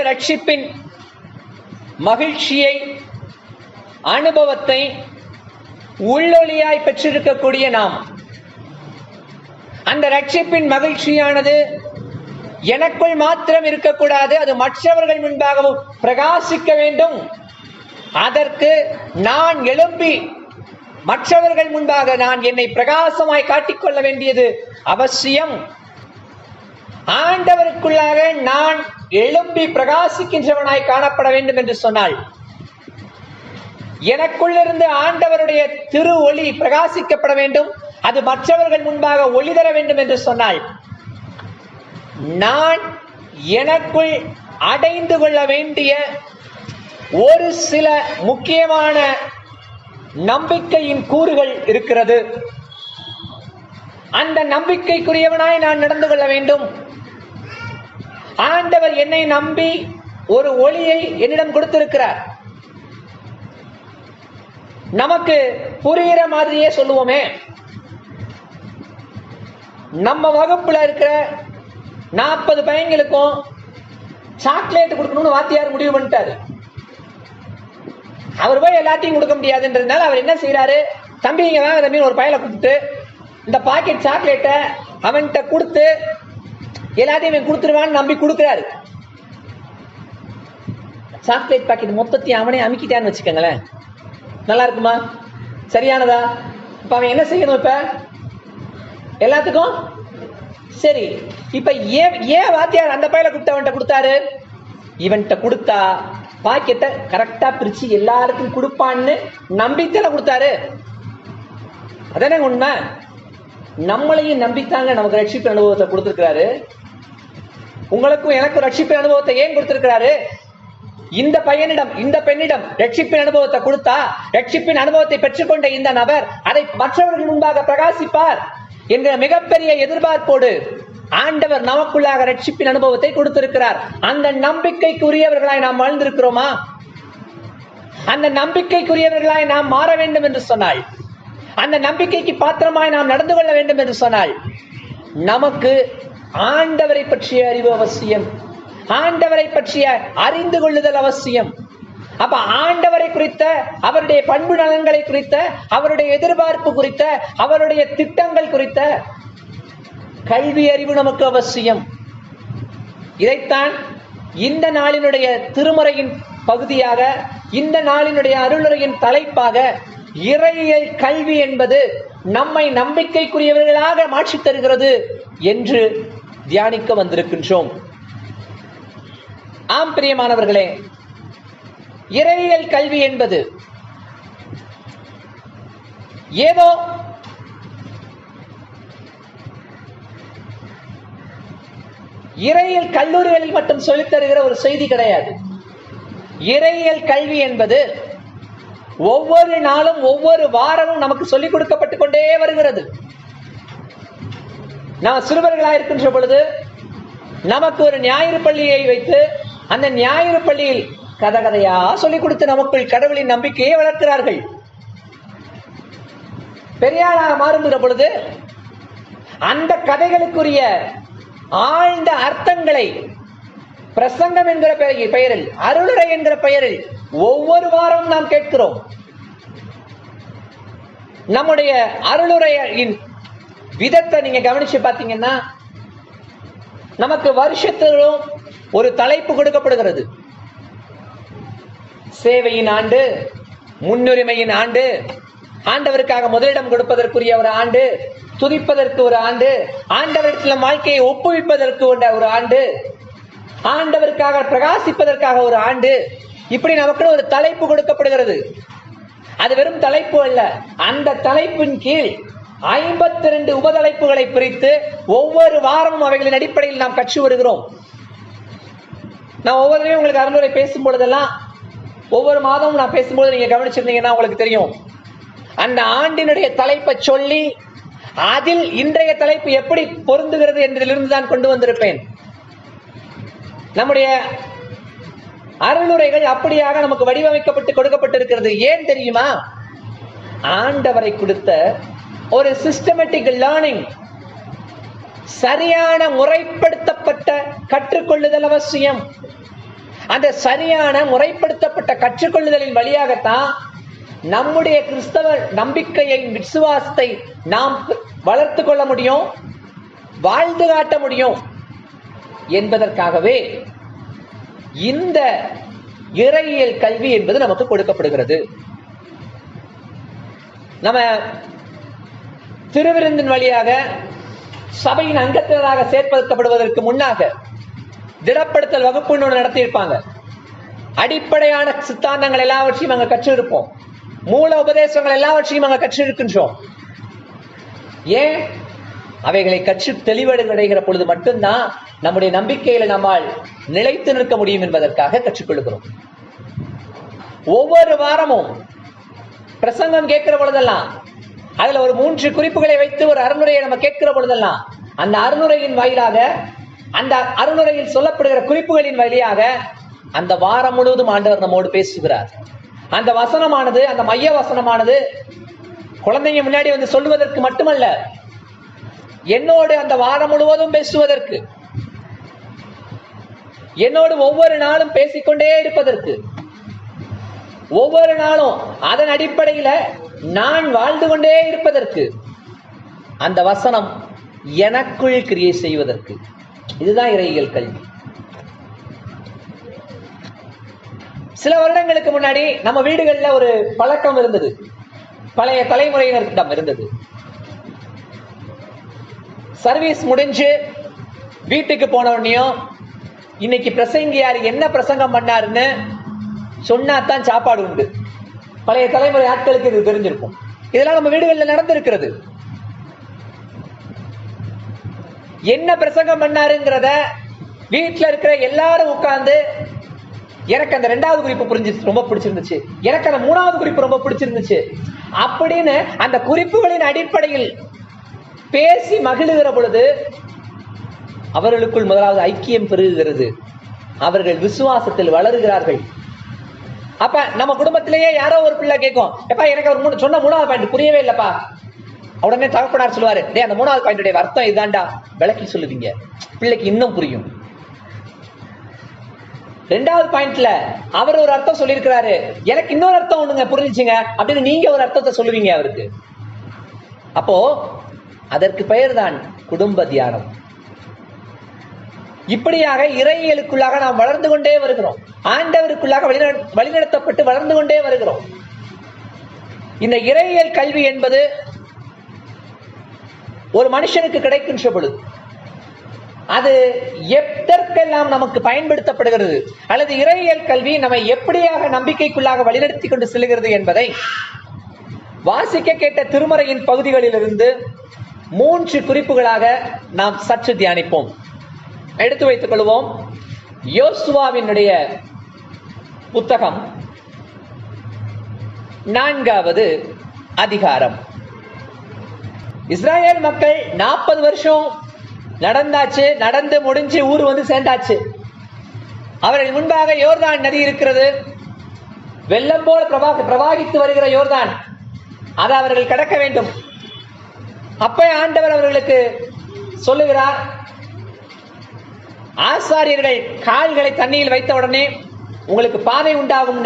ரட்சிப்பின் மகிழ்ச்சியை, அனுபவத்தை உள்ளொளியாய் பெற்றிருக்கக்கூடிய நாம், அந்த ரட்சிப்பின் மகிழ்ச்சியானது எனக்குள் மாத்திரம் இருக்கக்கூடாது, அது மற்றவர்கள் முன்பாகவும் பிரகாசிக்க வேண்டும். அதற்கு நான் எழும்பி மற்றவர்கள் முன்பாக நான் என்னை பிரகாசமாய் காட்டிக்கொள்ள வேண்டியது அவசியம். ஆண்டவருக்குள்ளாக நான் எழும்பி பிரகாசிக்கின்றவனாய் காணப்பட வேண்டும் என்று சொன்னால், எனக்குள்ளிருந்து ஆண்டவருடைய திரு ஒளி பிரகாசிக்கப்பட வேண்டும், அது மற்றவர்கள் முன்பாக ஒளி தர வேண்டும் என்று சொன்னால், நான் எனக்குள் அடைந்து கொள்ள வேண்டிய ஒரு சில முக்கியமான நம்பிக்கையின் கூறுகள் இருக்கிறது. அந்த நம்பிக்கைக்குரியவனாய் நான் நடந்து கொள்ள வேண்டும். ஆண்டவர் என்னை நம்பி ஒரு ஒளியை என்னிடம் கொடுத்திருக்கிறார். நமக்கு புரிகிற மாதிரியே சொல்லுவோமே, நம்ம வகுப்புல இருக்கிற 40 பையங்களுக்கும் சாக்லேட் கொடுக்கணும்னு வாத்தியார் முடிவு பண்ணிட்டாரு. அவர் போய் எல்லாத்தையும் கொடுக்க முடியாதுன்றதுனால அவர் என்ன செய்யறாரு, தம்பிங்க வாங்க தம்பி ஒரு பையலை கூப்பிட்டு இந்த பாக்கெட் சாக்லேட்டை அவன்கிட்ட கொடுத்து எல்லாத்தையும் கொடுத்துருவான்னு நம்பி கொடுக்கிறாரு. சாக்லேட் பாக்கெட் மொத்தத்தையும் அவனே அமுக்கிட்டான்னு வச்சுக்கோங்களேன், நல்லா இருக்குமா? சரியானதா? இப்ப அவன் என்ன செய்யணும்? இப்ப எல்லாத்துக்கும் சரி. இப்ப ஏன் வாத்தியார் அந்த பையலை கூப்பிட்டு அவன்கிட்ட கொடுத்தாரு? இவன்கிட்ட கொடுத்தா பாக்கெட்டை கரெக்டா பிரிச்சு எல்லாருக்கும் கொடுப்பான்னு நம்பித்தான கொடுத்தாரு. அதானே உண்மை. நம்மளையும் நம்பித்தாங்க நமக்கு ரட்சிப்பு அனுபவத்தை கொடுத்திருக்கிறாரு. உங்களுக்கும் எனக்கும் ரட்சிப்பு அனுபவத்தை ஏன் கொடுத்திருக்கிறாரு? இந்த பையனிடம் இந்த பெண்ணிடம் ரட்சிப்பின் அனுபவத்தை கொடுத்தா, ரட்சிப்பின் அனுபவத்தை பெற்றுக்கொண்ட இந்த நபர் அதை மற்றவர்கள் முன்பாக பிரகாசிப்பார் என்கிற மிகப்பெரிய எதிர்பார்ப்போடு ஆண்டவர் நமக்குள்ளாக ரட்சிப்பின் அனுபவத்தை கொடுத்திருக்கிறார். அந்த நம்பிக்கைக்குரியவர்களாய் நாம் வாழ்ந்திருக்கிறோமா? அந்த நம்பிக்கைக்குரியவர்களாய் நாம் மாற வேண்டும் என்று சொன்னால், அந்த நம்பிக்கைக்கு பாத்திரமாய் நாம் நடந்து கொள்ள வேண்டும் என்று சொன்னால், நமக்கு ஆண்டவரை பற்றிய அறிவு அவசியம். ஆண்டவரை பற்றிய அறிந்து கொள்ளுதல் அவசியம். அப்ப ஆண்டவரை குறித்த, அவருடைய பண்பு நலன்களை குறித்த, அவருடைய எதிர்பார்ப்பு குறித்த, அவருடைய திட்டங்கள் குறித்த கல்வி அறிவு நமக்கு அவசியம். இதைத்தான் இந்த நாளினுடைய திருமுறையின் பகுதியாக, இந்த நாளினுடைய அருளுரையின் தலைப்பாக இறையியல் கல்வி என்பது நம்மை நம்பிக்கைக்குரியவர்களாக மாற்றித் தருகிறது என்று தியானிக்க வந்திருக்கின்றோம். ஆம் பிரியமானவர்களே, இறையியல் கல்வி என்பது ஏதோ இறையியல் கல்லூரிகளில் மட்டும் சொல்லித் தருகிற ஒரு செய்தி கிடையாது. இறையியல் கல்வி என்பது ஒவ்வொரு நாளும் ஒவ்வொரு வாரமும் நமக்கு சொல்லிக் கொடுக்கப்பட்டுக் கொண்டே வருகிறது. நாம் சிறுவர்களாக இருக்கின்ற பொழுது நமக்கு ஒரு ஞாயிறு பள்ளியை வைத்து அந்த ஞாயிறு பள்ளியில் கதையா சொல்லிக் கொடுத்து நமக்குள் கடவுளின் நம்பிக்கையை வளர்க்கிறார்கள். பெரியாளாக மாறுகிற பொழுது அந்த கதைகளுக்குரிய ஆழ்ந்த அர்த்தங்களை பிரசங்கம் என்கிற பெயரில், அருளுரை என்கிற பெயரில் ஒவ்வொரு வாரமும் நாம் கேட்கிறோம். நம்முடைய அருளுரையின் விதத்தை நீங்க கவனிச்சு பார்த்தீங்கன்னா, நமக்கு வருஷத்திலும் ஒரு தலைப்பு கொடுக்கப்படுகிறது. சேவையின் ஆண்டு, முன்னுரிமையின் ஆண்டு, ஆண்டவருக்காக முதலிடம் கொடுப்பதற்குரிய ஒரு ஆண்டு, துதிப்பதற்கு ஒரு ஆண்டு, ஆண்டவரிடத்தில் வாழ்க்கையை ஒப்புவிப்பதற்கு ஒரு ஆண்டு, ஆண்டவருக்காக பிரகாசிப்பதற்காக ஒரு ஆண்டு, இப்படி நமக்கு ஒரு தலைப்பு கொடுக்கப்படுகிறது. அது வெறும் தலைப்பு அல்ல, அந்த தலைப்பின் கீழ் 52 உபதலைப்புகளை பிரித்து ஒவ்வொரு வாரமும் அவைகளின் அடிப்படையில் நாம் கற்று வருகிறோம். நான் ஒவ்வொருவரையும் உங்களுக்கு அருளுரை பேசும் பொழுதெல்லாம், ஒவ்வொரு மாதமும் நான் பேசும்போது நீங்க கவனிச்சிருந்தீங்கன்னா உங்களுக்கு தெரியும், அந்த ஆண்டினுடைய தலைப்பை சொல்லி அதில் இன்றைய தலைப்பு எப்படி பொருந்துகிறது என்பதிலிருந்து தான் கொண்டு வந்திருப்பேன். நம்முடைய அருளுரைகள் அப்படியாக நமக்கு வடிவமைக்கப்பட்டு கொடுக்கப்பட்டிருக்கிறது. ஏன் தெரியுமா? ஆண்டவரை கொடுத்த ஒரு சிஸ்டமேட்டிக் லேர்னிங், சரியான முறைப்படுத்தப்பட்ட கற்றுக்கொள்ளுதல் அவசியம். அந்த சரியான முறைப்படுத்தப்பட்ட கற்றுக்கொள்ளுதலின் வழியாகத்தான் நம்முடைய கிறிஸ்தவ நம்பிக்கையை, விசுவாசத்தை நாம் வளர்த்து கொள்ள முடியும், வாழ்ந்து காட்ட முடியும் என்பதற்காகவே இந்த இறையியல் கல்வி என்பது நமக்கு கொடுக்கப்படுகிறது. நம்ம திருவிருந்தின் வழியாக சபையின் அங்கத்தினராக சேர்ப்பதற்கு முன்னாக திடப்படுத்தல் வகுப்பு ஒன்று நடத்தியிருப்பாங்க. அடிப்படையான சித்தாந்தங்கள் எல்லாவற்றையும் அங்க கற்றிருப்போம். மூல உபதேசங்கள் எல்லாவற்றையும் அங்க கற்றிருக்கின்றோம். ஏன்? அவைகளை கற்று தெளிவடைகிற பொழுது மட்டும்தான் நம்முடைய நம்பிக்கையில நம்மால் நிலைத்து நிற்க முடியும் என்பதற்காக கற்றுக்கொள்கிறோம். ஒவ்வொரு வாரமும் பிரசங்கம் கேட்கிற பொழுதெல்லாம் அதுல ஒரு 3 குறிப்புகளை வைத்து ஒரு அருளுரையை நம்ம கேட்கிற பொழுதெல்லாம் அந்த அருளுரையின் வாயிலாக, அந்த அருளுரையில் சொல்லப்படுகிற குறிப்புகளின் வழியாக அந்த வாரம் முழுவதும் ஆண்டவர் நம்மோடு பேசுகிறார். அந்த வசனமானது, அந்த மைய வசனமானது குழந்தைங்க முன்னாடி வந்து சொல்லுவதற்கு மட்டுமல்ல, என்னோடு அந்த வாரம் முழுவதும் பேசுவதற்கு, என்னோடு ஒவ்வொரு நாளும் பேசிக்கொண்டே இருப்பதற்கு, ஒவ்வொரு நாளும் அதன் அடிப்படையில நான் வாழ்ந்து கொண்டே இருப்பதற்கு, அந்த வசனம் எனக்குள் கிரியை செய்வதற்கு. இதுதான் இறையியல் கல்வி. சில வருடங்களுக்கு முன்னாடி நம்ம வீடுகளில் ஒரு பழக்கம் இருந்தது, பழைய தலைமுறையினரிடம் இருந்தது. சர்வீஸ் முடிஞ்சு வீட்டுக்கு போன உடனேயும் இன்னைக்கு பிரசங்கியார் என்ன பிரசங்கம் பண்ணாருன்னு சொன்னாதான் சாப்பாடு உண்டு. பழைய தலைமுறை ஆட்களுக்கு இது தெரிஞ்சிருக்கும். இதெல்லாம் நம்ம வீடுகளில் நடந்திருக்கிறது. என்ன பிரசங்கம் பண்ணாருங்கிறத வீட்டில் இருக்கிற எல்லாரும் உட்கார்ந்து, எனக்கு அந்த 2வது குறிப்பு ரொம்ப பிடிச்சிருந்துச்சு, எனக்கு அந்த 3வது குறிப்பு ரொம்ப பிடிச்சிருந்துச்சு அப்படின்னு அந்த குறிப்புகளின் அடிப்படையில் பேசி மகிழுகிற பொழுது அவர்களுக்குள் முதலாவது ஐக்கியம் பெருகுகிறது. அவர்கள் விசுவாசத்தில் வளருகிறார்கள். அப்ப நம்ம குடும்பத்திலேயே யாரோ ஒரு பிள்ளை கேட்கும், எப்பா எனக்கு அவர் சொன்ன 3வது பாயிண்ட் புரியவே இல்லப்பா. உடனே தகப்பனார் சொல்லுவாரு, டே அந்த 3வது பாயிண்டுடைய அர்த்தம் இதாண்டா, விளக்கி சொல்லுவீங்க, பிள்ளைக்கு இன்னும் புரியும். 2வது பாயிண்ட்ல அவர் ஒரு அர்த்தம் சொல்லியிருக்கிறாரு, எனக்கு இன்னொரு அர்த்தம் ஒண்ணுங்க புரிஞ்சுச்சுங்க அப்படின்னு நீங்க ஒரு அர்த்தத்தை சொல்லுவீங்க அவருக்கு. அப்போ அதற்கு பெயர் தான் குடும்ப தியானம். இப்படியாக இறையியலுக்குள்ளாக நாம் வளர்ந்து கொண்டே வருகிறோம். ஆண்டவருக்குள்ளாக வழிநடத்தப்பட்டு வளர்ந்து கொண்டே வருகிறோம். இந்த இறையியல் கல்வி என்பது ஒரு மனுஷனுக்கு கிடைக்கின்ற பொழுது அது எதற்கெல்லாம் நமக்கு பயன்படுத்தப்படுகிறது, அல்லது இறையியல் கல்வி நம்மை எப்படியாக நம்பிக்கைக்குள்ளாக வழிநடத்தி கொண்டு செல்கிறது என்பதை வாசிக்க கேட்ட திருமறையின் பகுதிகளிலிருந்து 3 குறிப்புகளாக நாம் சற்று தியானிப்போம். எடுத்து வைத்துக் கொள்வோம். யோசுவாவினுடைய புத்தகம் 4வது அதிகாரம். இஸ்ராயேல் மக்கள் 40 வருஷம் நடந்தாச்சு, நடந்து முடிஞ்சு ஊர் வந்து சேர்ந்தாச்சு. அவர்கள் முன்பாக யோர்தான் நதி இருக்கிறது. வெள்ளம் போல் பிரவாகித்து வருகிற யோர்தான், அதை அவர்கள் கடக்க வேண்டும். அப்ப ஆண்டவர் அவர்களுக்கு சொல்லுகிறார், ஆசாரியர்கள் கால்களை தண்ணியில் வைத்த உடனே உங்களுக்கு பாதை உண்டாகும்.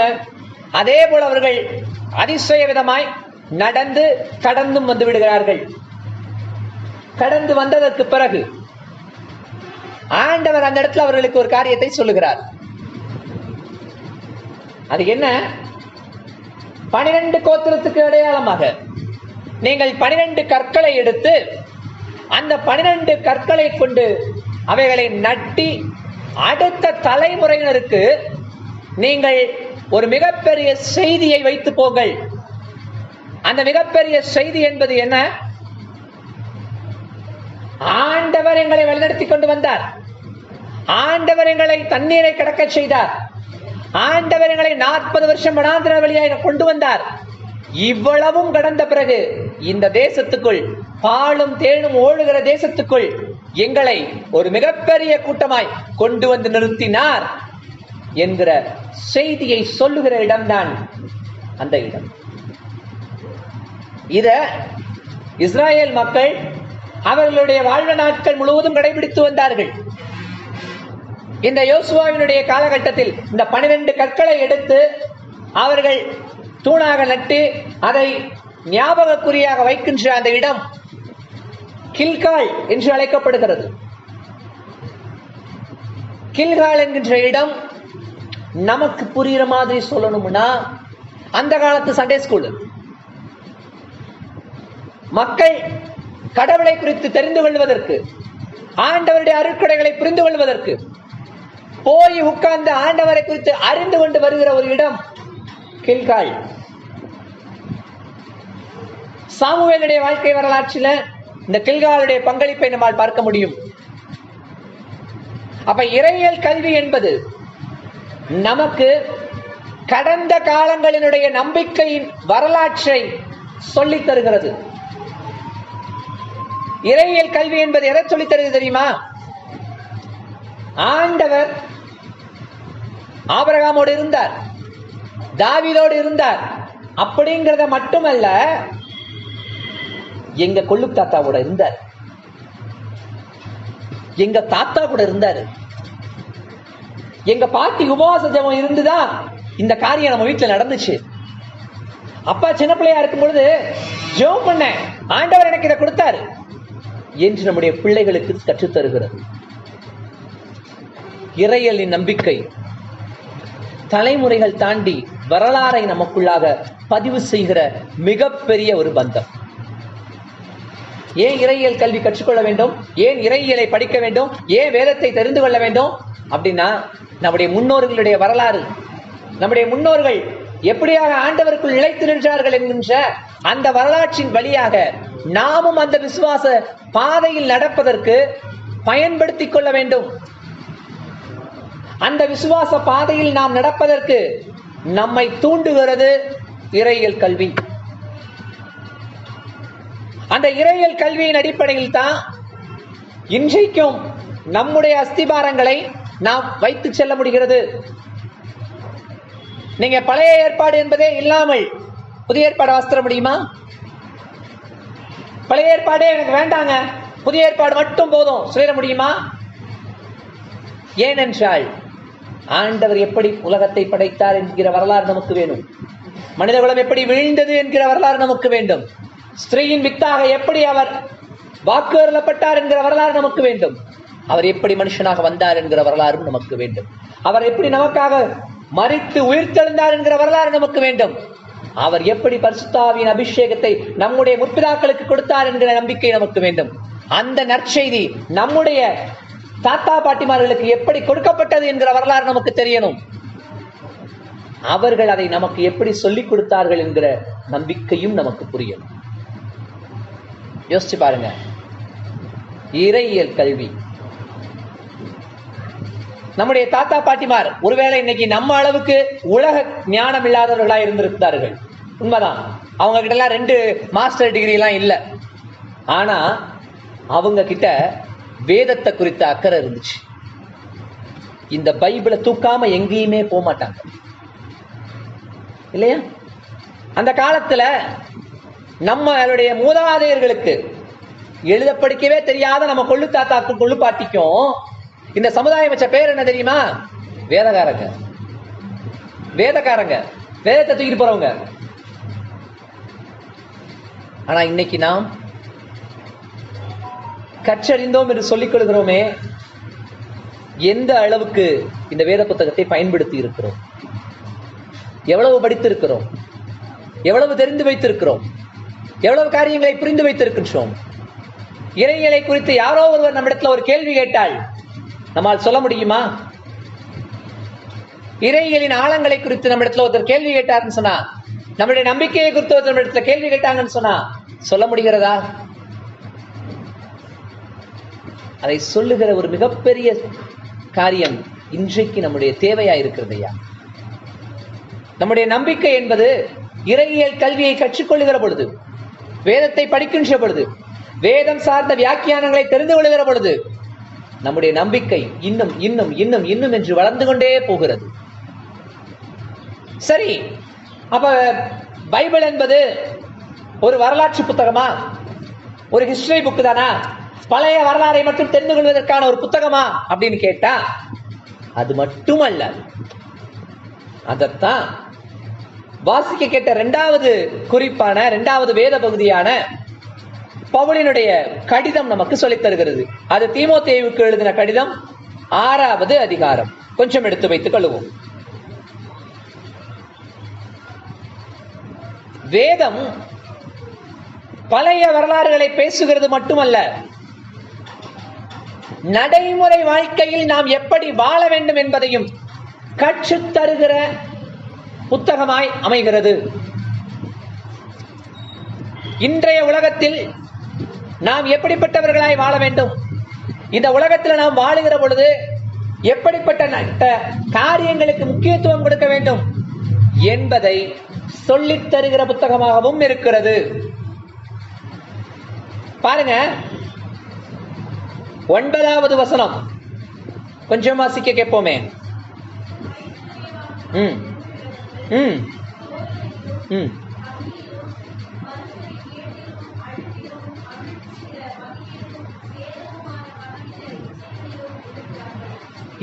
அதே போல அவர்கள் அதிசய விதமாய் நடந்து கடந்தும் வந்து விடுகிறார்கள். கடந்து வந்ததற்கு பிறகு ஆண்டவர் அந்த இடத்துல அவர்களுக்கு ஒரு காரியத்தை சொல்லுகிறார். அது என்ன? 12 கோத்திரத்துக்கு அடையாளமாக நீங்கள் 12 கற்களை எடுத்து அந்த 12 கற்களை கொண்டு அவைகளை நட்டி அடுத்த தலைமுறையினருக்கு நீங்கள் ஒரு மிகப்பெரிய செய்தியை வைத்து போங்கள். அந்த மிகப்பெரிய செய்தி என்பது என்ன? ஆண்டவர் எங்களை வழிநடத்தி கொண்டு வந்தார், ஆண்டவர் எங்களை தண்ணீரை கடக்க செய்தார், ஆண்டவர் எங்களை 40 வருஷம் வனாந்திர வழியாக கொண்டு வந்தார். இவ்வளவும் கடந்த பிறகு இந்த தேசத்துக்குள், பாலும் தேனும் ஓடுகிற தேசத்துக்குள் எங்களை ஒரு மிகப்பெரிய கூட்டமாய் கொண்டு வந்து நிறுத்தினார் என்கிற செய்தியை சொல்லுகிற இடம்தான் அந்த இடம். இத இஸ்ராயேல் மக்கள் அவர்களுடைய வாழ்வு நாட்கள் முழுவதும் கடைபிடித்து வந்தார்கள். இந்த யோசுவாவினுடைய காலகட்டத்தில் இந்த 12 கற்களை எடுத்து அவர்கள் தூணாக நட்டு அதை ஞாபகக்குறியாக வைக்கின்ற அந்த இடம் கில்கால் என்று அழைக்கப்படுகிறது. கில்கால் என்கின்ற இடம் நமக்கு புரிகிற மாதிரி சொல்லணும்னா, அந்த காலத்து சண்டே ஸ்கூல் மக்கள் கடவுளை குறித்து தெரிந்து கொள்வதற்கு, ஆண்டவருடைய அருட்கொடைகளை புரிந்து கொள்வதற்கு போய் உட்கார்ந்து ஆண்டவரை குறித்து அறிந்து கொண்டு வருகிற ஒரு இடம் கில்கால். சாமுவேலுடைய வாழ்க்கை வரலாற்றில் இந்த கில்காலுடைய பங்களிப்பை நம்மால் பார்க்க முடியும். அப்ப இறையியல் கல்வி என்பது நமக்கு கடந்த காலங்களினுடைய நம்பிக்கையின் வரலாற்றை சொல்லித் தருகிறது. இறையியல் கல்வி என்பது எதை சொல்லித் தருகிறது தெரியுமா? ஆண்டவர் ஆபிரகாமோடு இருந்தார், தாவீதோடு இருந்தார் அப்படிங்கிறத மட்டுமல்ல, எங்க கொள்ளு தாத்தாவோட இருந்தார், எங்க தாத்தா கூட இருந்தாரு, எங்க பாட்டி உபவாச ஜெபம் இருந்துதான் இந்த காரியம் நம்ம வீட்டுல நடந்துச்சு. அப்பா சின்ன பிள்ளையா இருக்கும் பொழுது ஜெபம் பண்ண ஆண்டவர் எனக்கு இதை கொடுத்தாரு என்று நம்முடைய பிள்ளைகளுக்கு கற்றுத் தருகிறது. இறையியலின் நம்பிக்கை தலைமுறைகள் தாண்டி வரலாறை நமக்குள்ளாக பதிவு செய்கிற மிகப்பெரிய ஒரு பந்தம். ஏன் இறையியல் கல்வி கற்றுக்கொள்ள வேண்டும்? ஏன் இறையியலை படிக்க வேண்டும்? ஏன் வேதத்தை தெரிந்து கொள்ள வேண்டும்? அப்படின்னா நம்முடைய முன்னோர்களுடைய வரலாறு, நம்முடைய முன்னோர்கள் எப்படியாக ஆண்டவருக்குள் நிலைத்து நின்றார்கள் என்கின்ற அந்த வரலாற்றின் வழியாக நாமும் அந்த விசுவாச பாதையில் நடப்பதற்கு பயன்படுத்திக் கொள்ள வேண்டும். அந்த விசுவாச பாதையில் நாம் நடப்பதற்கு நம்மை தூண்டுகிறது இறையியல் கல்வி. அந்த இறையியல் கல்வியின் அடிப்படையில் தான் இன்றைக்கும் நம்முடைய அஸ்திபாரங்களை நாம் வைத்து செல்ல முடிகிறது. நீங்க பழைய ஏற்பாடு என்பதே இல்லாமல் புதிய ஏற்பாடு வாசிக்க முடியுமா? பழைய ஏற்பாடே எனக்கு வேண்டாங்க, புதிய ஏற்பாடு மட்டும் போதும் சொல்லிட முடியுமா? ஏனென்றால் ஆண்டவர் எப்படி உலகத்தை படைத்தார் என்கிற வரலாறு நமக்கு வேணும். மனிதகுலம் எப்படி வீழ்ந்தது என்கிற வரலாறு நமக்கு வேண்டும். ஸ்திரீயின் வித்தாக எப்படி அவர் வாக்கு அருளப்பட்டார் என்கிற வரலாறு நமக்கு வேண்டும். அவர் எப்படி மனுஷனாக வந்தார் என்கிற வரலாறும் நமக்கு வேண்டும். அவர் எப்படி நமக்காக மரித்து உயிர்த்தெழுந்தார் என்கிற வரலாறு நமக்கு வேண்டும். அவர் எப்படி பரிசுத்த ஆவியின் அபிஷேகத்தை நம்முடைய முற்பிதாக்களுக்கு கொடுத்தார் என்கிற நம்பிக்கை நமக்கு வேண்டும். அந்த நற்செய்தி நம்முடைய தாத்தா பாட்டிமார்களுக்கு எப்படி கொடுக்கப்பட்டது என்கிற வரலாறு நமக்கு தெரியணும். அவர்கள் அதை நமக்கு எப்படி சொல்லிக் கொடுத்தார்கள் என்கிற நம்பிக்கையும் நமக்கு புரியணும். யோசிச்சு பாருங்க, இறையியல் கல்வி. நம்முடைய தாத்தா பாட்டிமார் ஒருவேளை இன்னைக்கு நம்ம அளவுக்கு உலக ஞானம் இல்லாதவர்களா இருந்திருந்தார்கள், உண்மைதான். அவங்க கிட்ட எல்லாம் 2 மாஸ்டர் டிகிரி எல்லாம் இல்லை. ஆனா அவங்க கிட்ட வேதத்தை குறித்த அக்கறை இருந்துச்சு. இந்த பைபிளை தூக்காம எங்கேயுமே போக மாட்டாங்க, இல்லையா? அந்த காலத்துல நம்மளுடைய மூதாதையர்களுக்கு எழுத படிக்கவே தெரியாத நம்ம கொள்ளு தாத்தாக்கும் கொள்ளு பாட்டிக்கும் இந்த சமுதாயம் வச்ச பேர் என்ன தெரியுமா? வேதக்காரங்க. வேதக்காரங்க, வேதத்தை தூக்கிட்டு போறவங்க. ஆனா இன்னைக்கு நாம் கற்றறிந்தோம் என்று சொல்லிக் கொள்கிறோமே, எந்த அளவுக்கு இந்த வேத புத்தகத்தை பயன்படுத்தி இருக்கிறோம், எவ்வளவு படித்திருக்கிறோம், எவ்வளவு தெரிந்து வைத்திருக்கிறோம், எவ்வளவு காரியங்களை புரிந்து வைத்திருக்கின்றோம். இறையியலை குறித்து யாரோ ஒருவர் நம்மிடத்தில் ஒரு கேள்வி கேட்டால் நம்மால் சொல்ல முடியுமா? இறையியலின் ஆழங்களை குறித்து நம்மிடத்தில் ஒருத்தர் கேள்வி கேட்டார்னு சொன்னா, நம்முடைய நம்பிக்கையை குறித்து ஒருத்தர் நம்மிடத்தில் கேள்வி கேட்டாங்கன்னு சொன்னா சொல்ல முடிகிறதா? அதை சொல்லுகிற ஒரு மிகப்பெரிய காரியம் இன்றைக்கு நம்முடைய தேவையா இருக்கிறது ஐயா. நம்முடைய நம்பிக்கை என்பது இறையியல் கல்வியை கற்றுக்கொள்ளுகிற பொழுது, வேதத்தை படிக்கின்ற பொழுது, வேதம் சார்ந்த வியாக்கியானங்களை தெரிந்து கொள்ளுகிற பொழுது நம்முடைய நம்பிக்கை இன்னும் இன்னும் இன்னும் இன்னும் என்று வளர்ந்து கொண்டே போகிறது. சரி, அப்ப பைபிள் என்பது ஒரு வரலாற்று புத்தகமா, ஒரு ஹிஸ்டரி புக் தானா, பழைய வரலாறை மட்டும் தெரிந்து கொள்வதற்கான ஒரு புத்தகமா அப்படின்னு கேட்டா அது மட்டுமல்ல, அதத்தான் வாசிக்க கேட்ட இரண்டாவது குறிப்பான இரண்டாவது வேத பகுதியான பவுலினுடைய கடிதம் நமக்கு சொல்லித் தருகிறது. அது தீமோத்தேயுவுக்கு எழுதின கடிதம் 6வது அதிகாரம். கொஞ்சம் எடுத்து வைத்துக் கொள்ளுவோம். வேதம் பழைய வரலாறுகளை பேசுகிறது மட்டுமல்ல, நடைமுறை வாழ்க்கையில் நாம் எப்படி வாழ வேண்டும் என்பதையும் கற்றுத் தருகிற புத்தகமாய் அமைகிறது. இன்றைய உலகத்தில் நாம் எப்படிப்பட்டவர்களாய் வாழ வேண்டும், இந்த உலகத்தில் நாம் வாழுகிற பொழுது எப்படிப்பட்ட காரியங்களுக்கு முக்கியத்துவம் கொடுக்க வேண்டும் என்பதை சொல்லித் தருகிற புத்தகமாகவும் இருக்கிறது. பாருங்க, 9வது வசனம் கொஞ்சம் வாசிக்க கேட்போமே.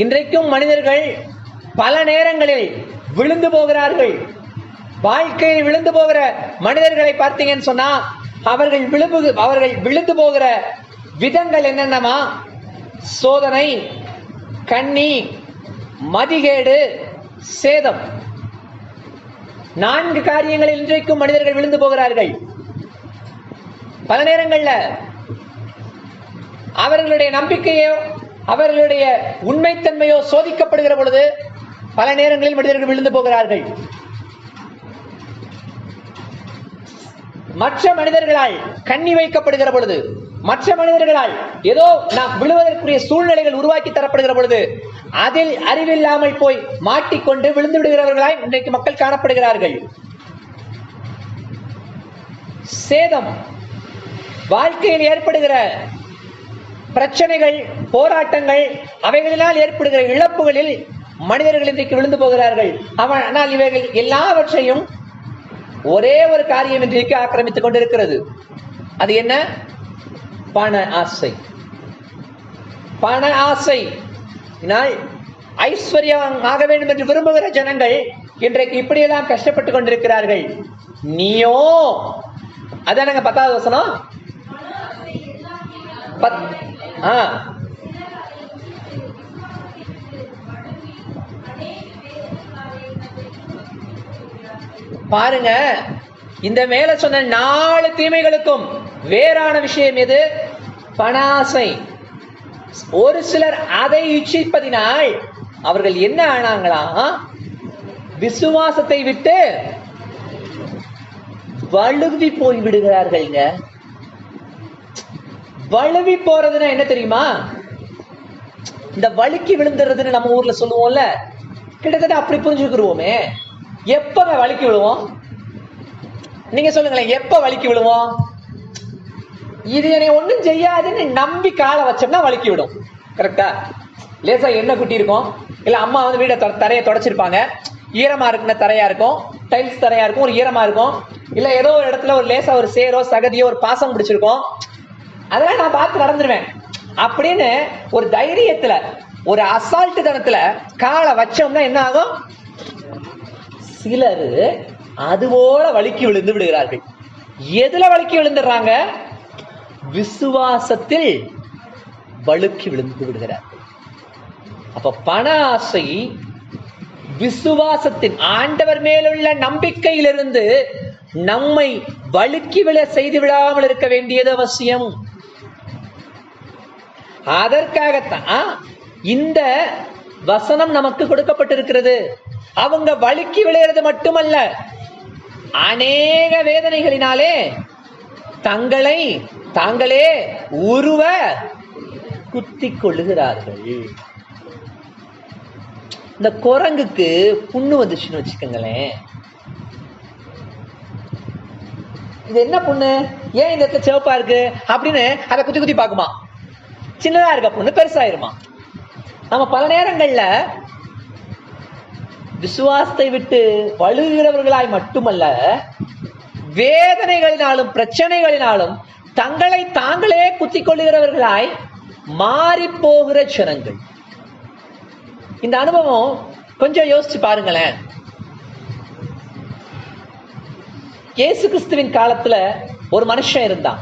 இன்றைக்கும் மனிதர்கள் பல நேரங்களில் விழுந்து போகிறார்கள். வாழ்க்கையில் விழுந்து போகிற மனிதர்களை பார்த்தீங்கன்னு சொன்னா அவர்கள் விழுந்து போகிற விதங்கள் என்னென்னமா? சோதனை, கண்ணி, மதிகேடு, சேதம். 4 காரியங்களில் இன்றைக்கும் மனிதர்கள் விழுந்து போகிறார்கள். பல நேரங்கள்ல அவர்களுடைய நம்பிக்கையோ அவர்களுடைய உண்மைத்தன்மையோ சோதிக்கப்படுகிற பொழுது பல நேரங்களில் மனிதர்கள் விழுந்து போகிறார்கள். மற்ற மனிதர்களால் கண்ணி வைக்கப்படுகிற பொழுது, மற்ற மனிதர்களால் ஏதோ நாம் விழுவதற்குரிய சூழ்நிலைகள் உருவாக்கி தரப்படுகிற பொழுது அதில் அறிவில்லாமல் போய் மாட்டிக்கொண்டு விழுந்து விடுகிறவர்களாய் இன்றைக்கு மக்கள் காணப்படுகிறார்கள். சேதம், வாழ்க்கையில் ஏற்படுகிற பிரச்சனைகள், போராட்டங்கள், அவைகளினால் ஏற்படுகிற இழப்புகளில் மனிதர்கள் இன்றைக்கு விழுந்து போகிறார்கள். ஆனால் இவைகள் எல்லாவற்றையும் ஒரே ஒரு காரியம் இன்றைக்கு ஆக்கிரமித்துக் கொண்டிருக்கிறது. அது என்ன? பண ஆசை. பண ஆசை. ஐஸ்வர்யம் ஆக வேண்டும் என்று விரும்புகிற ஜனங்கள் இன்றைக்கு இப்படியெல்லாம் கஷ்டப்பட்டுக் கொண்டிருக்கிறார்கள். நீயோ, அதானங்க 10வது வசனம். பாருங்க, இந்த மேல சொன்ன 4 தீமைகளுக்கும் வேறான விஷயம் எது? பணாசை. ஒரு சிலர் அதை இச்சிப்பதினால் அவர்கள் என்ன ஆனாங்களா? விசுவாசத்தை விட்டு வழுவி போய் விடுகிறார்கள்ங்க. வழுவி போறதுன்னா என்ன தெரியுமா? இந்த வழுக்கி விழுந்துறதுன்னு நம்ம ஊர்ல சொல்லுவோம்ல, கிட்டத்தட்ட அப்படி புரிஞ்சுக்கிருவோமே. எப்ப வழுக்கி விழுவோம்? நீங்க சொல்லுங்களேன், எப்ப வழுக்கி விழுவோம்? இது என்னை ஒண்ணும் செய்யாதுன்னு நம்பி காலை வச்சோம்னா வழுக்கி விடும். கரெக்டா? லேசா எண்ணெய் குட்டி இருக்கும், இல்ல அம்மா வந்து வீட தரையை தொடச்சிருப்பாங்க, ஈரமா இருக்குன்னா தரையா இருக்கும், டைல்ஸ் தரையா இருக்கும், ஒரு ஈரமா இருக்கும், இல்ல ஏதோ ஒரு இடத்துல ஒரு லேசா ஒரு சேரோ சகதியோ ஒரு பாசம் பிடிச்சிருக்கும். அதெல்லாம் நான் பார்த்து நடந்துருவேன் அப்படின்னு ஒரு தைரியத்துல, ஒரு அசால்ட்டு தனத்துல காலை வச்சோம்னா என்ன ஆகும்? சிலர் அதுபோல வழுக்கி விழுந்து விடுகிறார்கள். எதுல வழுக்கி விழுந்துடுறாங்க? விசுவாசத்தில் வழுக்கி விழுந்து விடுகிறார்கள். அப்ப பண ஆசை விசுவாசத்தின், ஆண்டவர் மேலுள்ள நம்பிக்கையிலிருந்து நம்மை வழுக்கி விழ செய்து விடாமல் இருக்க வேண்டியது அவசியம். அதற்காகத்தான் இந்த வசனம் நமக்கு கொடுக்கப்பட்டிருக்கிறது. அவங்க வழுக்கி விளையிறது மட்டுமல்ல, அநேக வேதனைகளினாலே தங்களை தாங்களே உருவ குத்திக் கொள்ளுகிறார்கள். இந்த குரங்குக்கு புண்ணு வந்துச்சுன்னு வச்சுக்கோங்களேன், இது என்ன புண்ணு, ஏன் இந்த இடத்துல சிவப்பா இருக்கு அப்படின்னு அதை குத்தி குத்தி பார்க்குமா. சின்னதா இருக்க புண்ணு பெருசாயிருமா. நம்ம பல நேரங்கள்ல விசுவாசத்தை விட்டு வழுகிறவர்களாய் மட்டுமல்ல, வேதனைகளினாலும் பிரச்சனைகளினாலும் தங்களை தாங்களே குத்திக் கொள்ளுகிறவர்களாய் மாறி போகிற ஜனங்கள். இந்த அனுபவம் கொஞ்சம் யோசிச்சு பாருங்களேன். இயேசு கிறிஸ்துவின் காலத்துல ஒரு மனுஷன் இருந்தான்.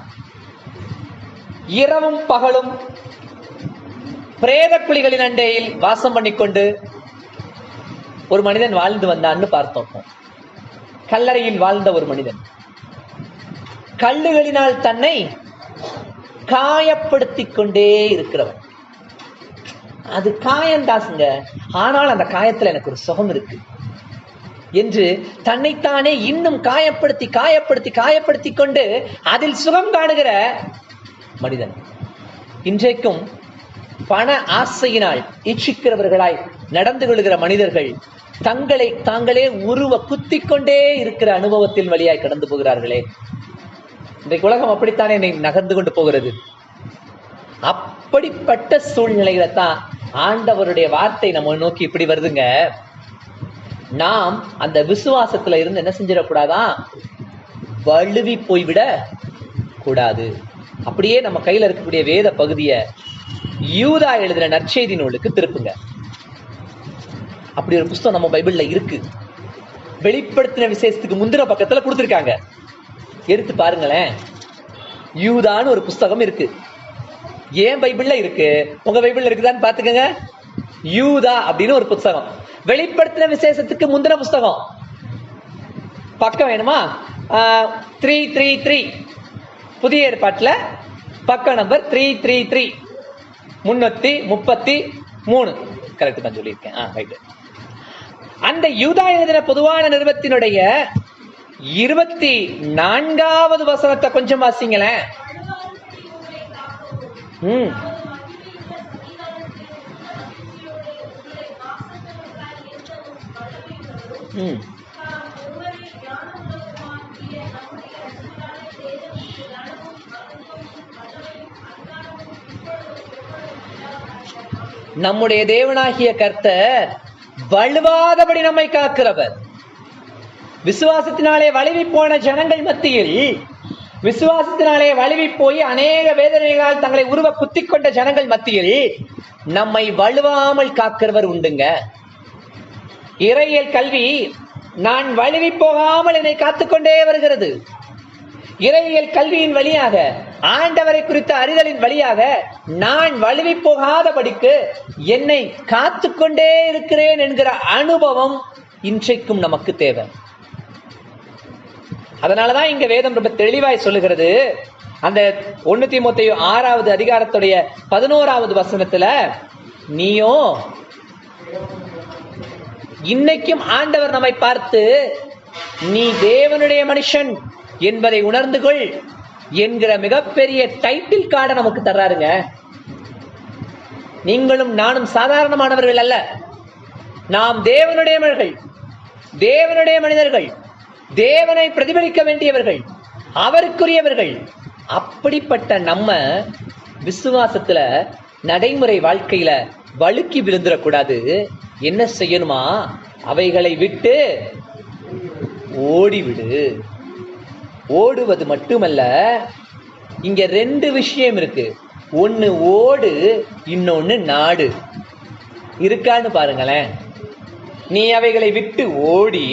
இரவும் பகலும் பிரேத குழிகளின் அண்டையில் வாசம் பண்ணிக்கொண்டு ஒரு மனிதன் வாழ்ந்து வந்தான்னு பார்த்தோம். கல்லறையில் வாழ்ந்த ஒரு மனிதன் கல்லுகளினால் தன்னை காயப்படுத்திக் கொண்டே இருக்கிறவன். அது காயந்தாசுங்க, ஆனால் அந்த காயத்துல எனக்கு ஒரு சுகம் இருக்கு என்று தன்னைத்தானே இன்னும் காயப்படுத்தி காயப்படுத்தி காயப்படுத்தி கொண்டு அதில் சுகம் காணுகிற மனிதன். இன்றைக்கும் பண ஆசையினால் இச்சிக்கிறவர்களாய் நடந்து கொள்கிற மனிதர்கள் தங்களை தாங்களே உருவ குத்திக் கொண்டே இருக்கிற அனுபவத்தின் வழியாய் கடந்து போகிறார்களே. இன்றைக்கு உலகம் அப்படித்தானே நகர்ந்து கொண்டு போகிறது. அப்படிப்பட்ட சூழ்நிலையில தான் ஆண்டவருடைய வார்த்தை நம்ம நோக்கி இப்படி வருதுங்க. நாம் அந்த விசுவாசத்துல இருந்து என்ன செஞ்சிடக்கூடாதான், வழுவி போய்விட கூடாது. அப்படியே நம்ம கையில இருக்கக்கூடிய வேத பகுதியை யூதா எழுதின நற்செய்தி நூலுக்கு திருப்புங்க. அப்படி ஒரு புஸ்தகம் நம்ம பைபிள்ல இருக்கு. வெளிப்படுத்தின விசேஷத்துக்கு முந்தின பக்கத்துல கொடுத்திருக்காங்க, எடுத்து பாருங்களேன். யூதான்னு ஒரு புஸ்தகம் இருக்கு. ஏன் பைபிள்ல இருக்கு, உங்க பைபிள்ல இருக்குதான்னு பாத்துக்கங்க. யூதா அப்படின்னு ஒரு புஸ்தகம், வெளிப்படுத்தின விசேஷத்துக்கு முந்தின புஸ்தகம். பக்கம் வேணுமா? 333 புதிய ஏற்பாட்டுல பக்கம் நம்பர் 333 333 கரெக்ட் தான் சொல்லியிருக்கேன். அந்த யூதா எழுதின பொதுவான நிருபத்தினுடைய 24வது வசனத்தை கொஞ்சம் வாசிங்களேன். நம்முடைய தேவனாகிய கர்த்தர் வலுவாதபடி நம்மை காக்கிறவர். விசுவாசத்தினாலே வழுவி போன ஜனங்கள் மத்தியில், விசுவாசத்தினாலே வழுவி போய் அநேக வேதனைகளால் தங்களை உருவ குத்திக் கொண்ட ஜனங்கள் மத்தியில் நம்மை வலுவாமல் காக்கிறவர் உண்டுங்க. இறையியல் கல்வி நான் வழுவி போகாமல் என்னை காத்துக்கொண்டே வருகிறது. இறையியல் கல்வியின் வழியாக, ஆண்டவரை குறித்த அறிதலின் வழியாக நான் வழுவி போகாதபடிக்கு என்னை காத்துக்கொண்டே இருக்கிறேன் என்கிற அனுபவம் இன்றைக்கும் நமக்கு தேவை. அதனாலதான் இங்க வேதம் ரொம்ப தெளிவாய் சொல்லுகிறது. அந்த 1 தீமோத்தேயு 6வது அதிகாரத்துடைய 11வது வசனத்துல, நீயோ இன்னைக்கும் ஆண்டவர் நம்மை பார்த்து நீ தேவனுடைய மனுஷன் என்பதை உணர்ந்து கொள் என்கிற மிகப்பெரிய டைட்டில் கார்டை நமக்கு தர்றாருங்க. நீங்களும் நானும் சாதாரணமானவர்கள் அல்ல, நாம் தேவனுடைய மனிதர்கள், தேவனுடைய மனிதர்கள், தேவனை பிரதிபலிக்க வேண்டியவர்கள், அவருக்குரியவர்கள். அப்படிப்பட்ட நம்ம விசுவாசத்துல, நடைமுறை வாழ்க்கையில வழுக்கி விழுந்துடக்கூடாது. என்ன செய்யணுமா? அவைகளை விட்டு ஓடிவிடு. ஓடுவது மட்டுமல்ல, இங்க 2 விஷயம் இருக்கு. ஒன்னு ஓடு, இன்னொன்னு நாடு. இருக்கான்னு பாருங்களேன். நீ அவைகளை விட்டு ஓடி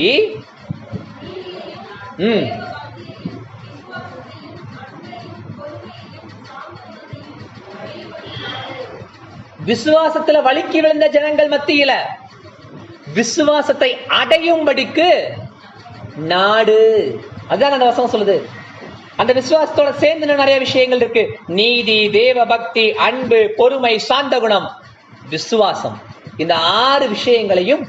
விசுவாசத்துல வழுக்கி விழுந்த ஜனங்கள் மத்தியில விசுவாசத்தை அடையும்படிக்கு நாடு. அதுதான் அந்த வசனம் சொல்லுது. அந்த விசுவாசத்தோட சேர்ந்து நிறைய விஷயங்கள் இருக்கு. நீதி, தேவ பக்தி, அன்பு, பொறுமை, சாந்த குணம், விசுவாசம். இந்த 6 விஷயங்களையும்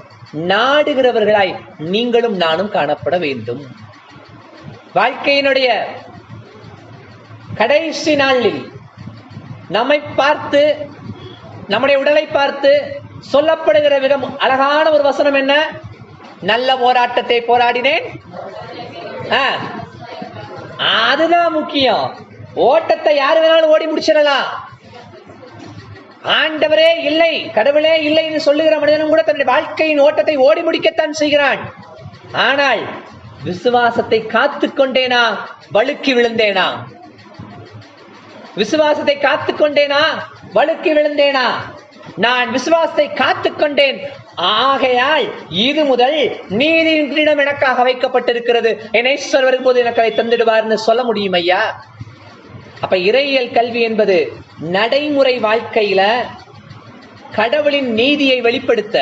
நாடுகிறவர்களாய் நீங்களும் நானும் காணப்பட வேண்டும். வாழ்க்கையினுடைய கடைசி நாளில் நம்மை பார்த்து, நம்முடைய உடலை பார்த்து சொல்லப்படுகிற விதம் அழகான ஒரு வசனம் என்ன? நல்ல போராட்டத்தை போராடினேன். அதுதான் முக்கியம். ஓட்டத்தை யாரு வேணாலும் ஓடி முடிச்சிடலாம். ஆண்டவரே இல்லை, கடவுளே இல்லை என்று சொல்லுகிற மனிதனும் கூட தன்னுடைய வாழ்க்கையின் ஓட்டத்தை ஓடி முடிக்கத்தான் செய்கிறான். ஆனால் விசுவாசத்தை காத்துக்கொண்டேனா, வழுக்கி விழுந்தேனா? விசுவாசத்தை காத்துக்கொண்டேனா, வழுக்கி விழுந்தேனா? நான் விசுவாசத்தை காத்துக்கொண்டேன், ஆகையால் இது முதல் நீதியின் கிரீடம் எனக்காக வைக்கப்பட்டிருக்கிறது, என் ஈஸ்வரர் வரும்போது எனக்கு அதை தந்துடுவார்னு சொல்ல முடியும் ஐயா. அப்ப இறையியல் கல்வி என்பது நடைமுறை வாழ்க்கையில கடவுளின் நீதியை வெளிப்படுத்த,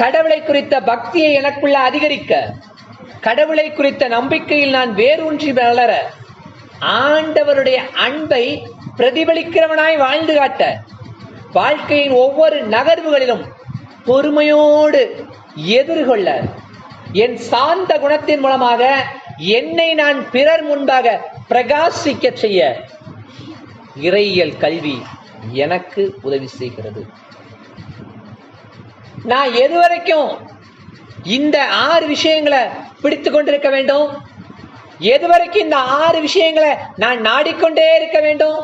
கடவுளை குறித்த பக்தியை எனக்குள்ள அதிகரிக்க, கடவுளை குறித்த நம்பிக்கையில் நான் வேரூன்றி வளர, ஆண்டவருடைய அன்பை பிரதிபலிக்கிறவனாய் வாழ்ந்து காட்ட, வாழ்க்கையின் ஒவ்வொரு நகர்வுகளிலும் பொறுமையோடு எதிர்கொள்ள, என் சாந்த குணத்தின் மூலமாக என்னை நான் பிறர் முன்பாக பிரகாசிக்க செய்ய இறையியல் கல்வி எனக்கு உதவி செய்கிறது. நான் எதுவரைக்கும் இந்த 6 விஷயங்களை பிடித்து கொண்டிருக்க வேண்டும்? எதுவரைக்கும் இந்த 6 விஷயங்களை நான் நாடிக்கொண்டே இருக்க வேண்டும்?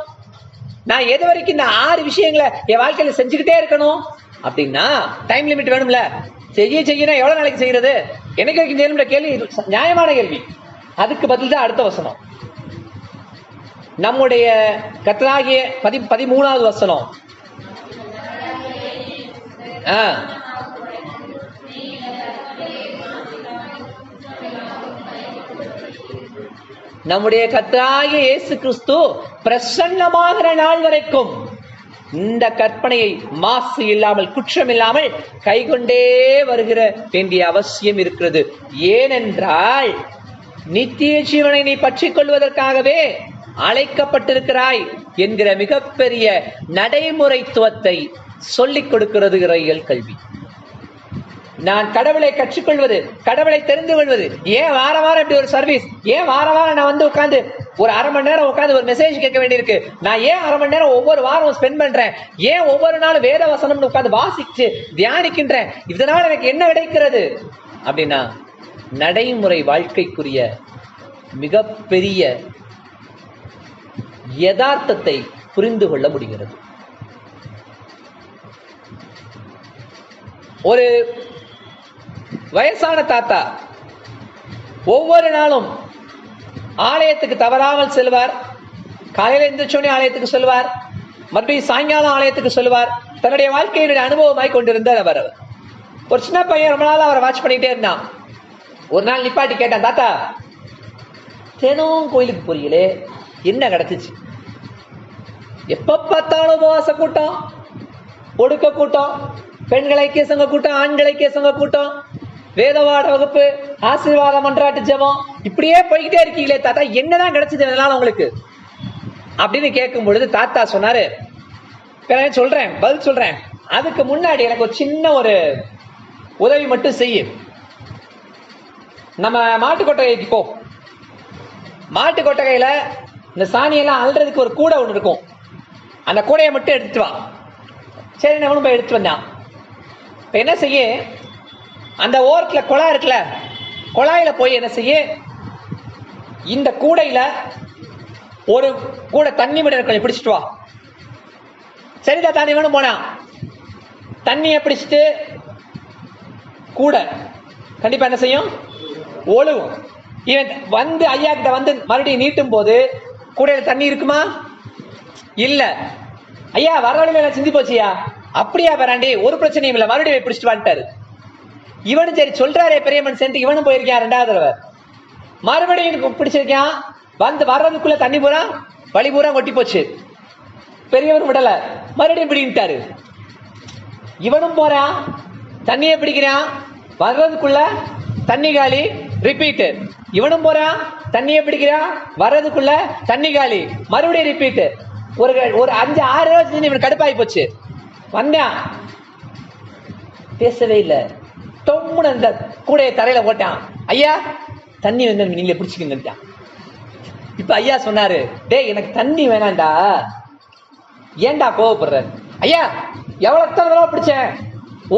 நான் எதுவரைக்கும் இந்த 6 விஷயங்களை என் வாழ்க்கையில செஞ்சுக்கிட்டே இருக்கணும்? அப்படின்னா டைம் லிமிட் வேணும்ல. செய்யணும் எவ்வளவு நாளைக்கு செய்யறது, எனக்கு வரைக்கும் செய்யணும்ன்ற கேள்வி நியாயமான கேள்வி. அதுக்கு பதில் தான் அடுத்த வசனம். நம்முடைய கர்த்தராகிய 13வது வசனம். நம்முடைய கர்த்தராகிய இயேசு கிறிஸ்து பிரசன்னமாகிற நாள் வரைக்கும் இந்த கற்பனையை மாசு இல்லாமல், குற்றம் இல்லாமல் கைகொண்டே வருகிற வேண்டிய அவசியம் இருக்கிறது. ஏனென்றால் நித்திய ஜீவனை நீ பற்றிக் கொள்வதற்காகவே அழைக்கப்பட்டிருக்கிறாய் என்கிற மிகப்பெரிய நடைமுறைத்துவத்தை சொல்லிக் கொடுக்கிறது இறையியல் கல்வி. நான் கடவுளை கற்றுக்கொள்வது, கடவுளை தெரிந்து கொள்வது. ஏன் வார வாரம் இப்படி ஒரு சர்வீஸ்? ஏன் வார வாரம் நான் வந்து உட்காந்து ஒரு அரை மணி நேரம் உட்காந்து ஒரு மெசேஜ் கேட்க வேண்டியிருக்கு? நான் ஏன் அரை மணி நேரம் ஒவ்வொரு வாரம் ஸ்பெண்ட் பண்றேன்? ஏன் ஒவ்வொரு நாளும் வேத வசனம் உட்காந்து வாசிச்சு தியானிக்கின்றேன்? இதனால எனக்கு என்ன கிடைக்கிறது அப்படின்னா, நடைமுறை வாழ்க்கைக்குரிய மிகப்பெரிய யதார்த்தத்தை புரிந்து கொள்ள முடிகிறது. ஒரு வயசான தாத்தா ஒவ்வொரு நாளும் ஆலயத்துக்கு தவறாமல் செல்வார். காலையில எந்திரிச்சோடனே ஆலயத்துக்கு செல்வார், மறுபடியும் சாயங்காலம் ஆலயத்துக்கு செல்வார். தன்னுடைய வாழ்க்கையினுடைய அனுபவமாய் கொண்டிருந்தார் அவர். ஒரு சின்ன பையன் ரொம்ப நாள் அவரை வாட்ச் பண்ணிட்டே இருந்தான். ஒரு நாள் நிப்பாட்டி கேட்டான், தாத்தா தினம் கோயிலுக்கு போறீங்களே, என்ன கிடைச்சிச்சு? எப்ப பார்த்தாலும் உபவாச கூட்டம், ஒடுக்க கூட்டம், பெண்கள் ஐக்கிய சங்க கூட்டம், ஆண்கள் ஐக்கிய சங்க கூட்டம், வேதவாட வகுப்பு, ஆசீர்வாத மன்றாட்டு ஜெபம், இப்படியே போய்கிட்டே இருக்கீங்களே தாத்தா, என்னதான் கிடைச்சது இதனால உங்களுக்கு அப்படின்னு கேட்கும் பொழுது தாத்தா சொன்னாரு, சொல்றேன், பதில் சொல்றேன். அதுக்கு முன்னாடி எனக்கு ஒரு சின்ன ஒரு உதவி மட்டும் செய்ய. நம்ம மாட்டு கொட்டகைக்கு போ. மாட்டு கொட்டகையில இந்த சாணியெல்லாம் அல்றதுக்கு ஒரு கூடை ஒன்று இருக்கும், அந்த கூடையை மட்டும் எடுத்துட்டு வா. சரி, நான் போய் எடுத்து வந்தான். இப்ப என்ன செய்ய, அந்த ஓரத்துல குழாய் இருக்குல்ல, குழாயில போய் என்ன செய்ய, இந்த கூடையில ஒரு கூட தண்ணி மட்டும் கொஞ்சம் பிடிச்சிட்டு வா. சரிதான், தண்ணி வேணும். போனா தண்ணியை பிடிச்சிட்டு கூட கண்டிப்பா என்ன செய்யும், ஒழுகும். இவன் வந்து ஐயா கிட்ட வந்து மறுபடியும் நீட்டும் போது கூடையில தண்ணி இருக்குமா? இல்ல. ஐயா வர வழியில சிந்தி போச்சியா? அப்படியா பேராண்டி, ஒரு பிரச்சனையும் இல்லை, மறுபடியும் பிடிச்சிட்டு வந்துட்டாரு. இவனும் சரி சொல்றாரே பெரிய மனுஷன், இவனும் போயிருக்கான் 2வது தடவை, மறுபடியும் பிடிச்சிருக்கான். வந்து வர்றதுக்குள்ள தண்ணி பூரா வழி பூரா கொட்டி போச்சு. பெரியவர் விடல, மறுபடியும் பிடிக்கிட்டாரு. இவனும் போறான், தண்ணியை பிடிக்கிறான், வர்றதுக்குள்ள தண்ணி காலி, ரிப்பீட். இவனும் போறான், தண்ணியை பிடிக்கிறான், வர்றதுக்குள்ள தண்ணி காலி, மறுபடியும் ரிப்பீட். ஒரு 5-6 தடவை இவன் கடுப்பாகி போச்சு. வந்தான், பேசவே இல்லை. தொம்முன்னு அந்த கூடைய தரையில போட்டான். ஐயா தண்ணி வந்து நீங்களே பிடிச்சிக்கிட்டான். இப்ப ஐயா சொன்னாரு, டேய் எனக்கு தண்ணி வேணாண்டா, ஏன்டா கோவப்படுற? ஐயா எவ்வளவு தடவை பிடிச்சேன்,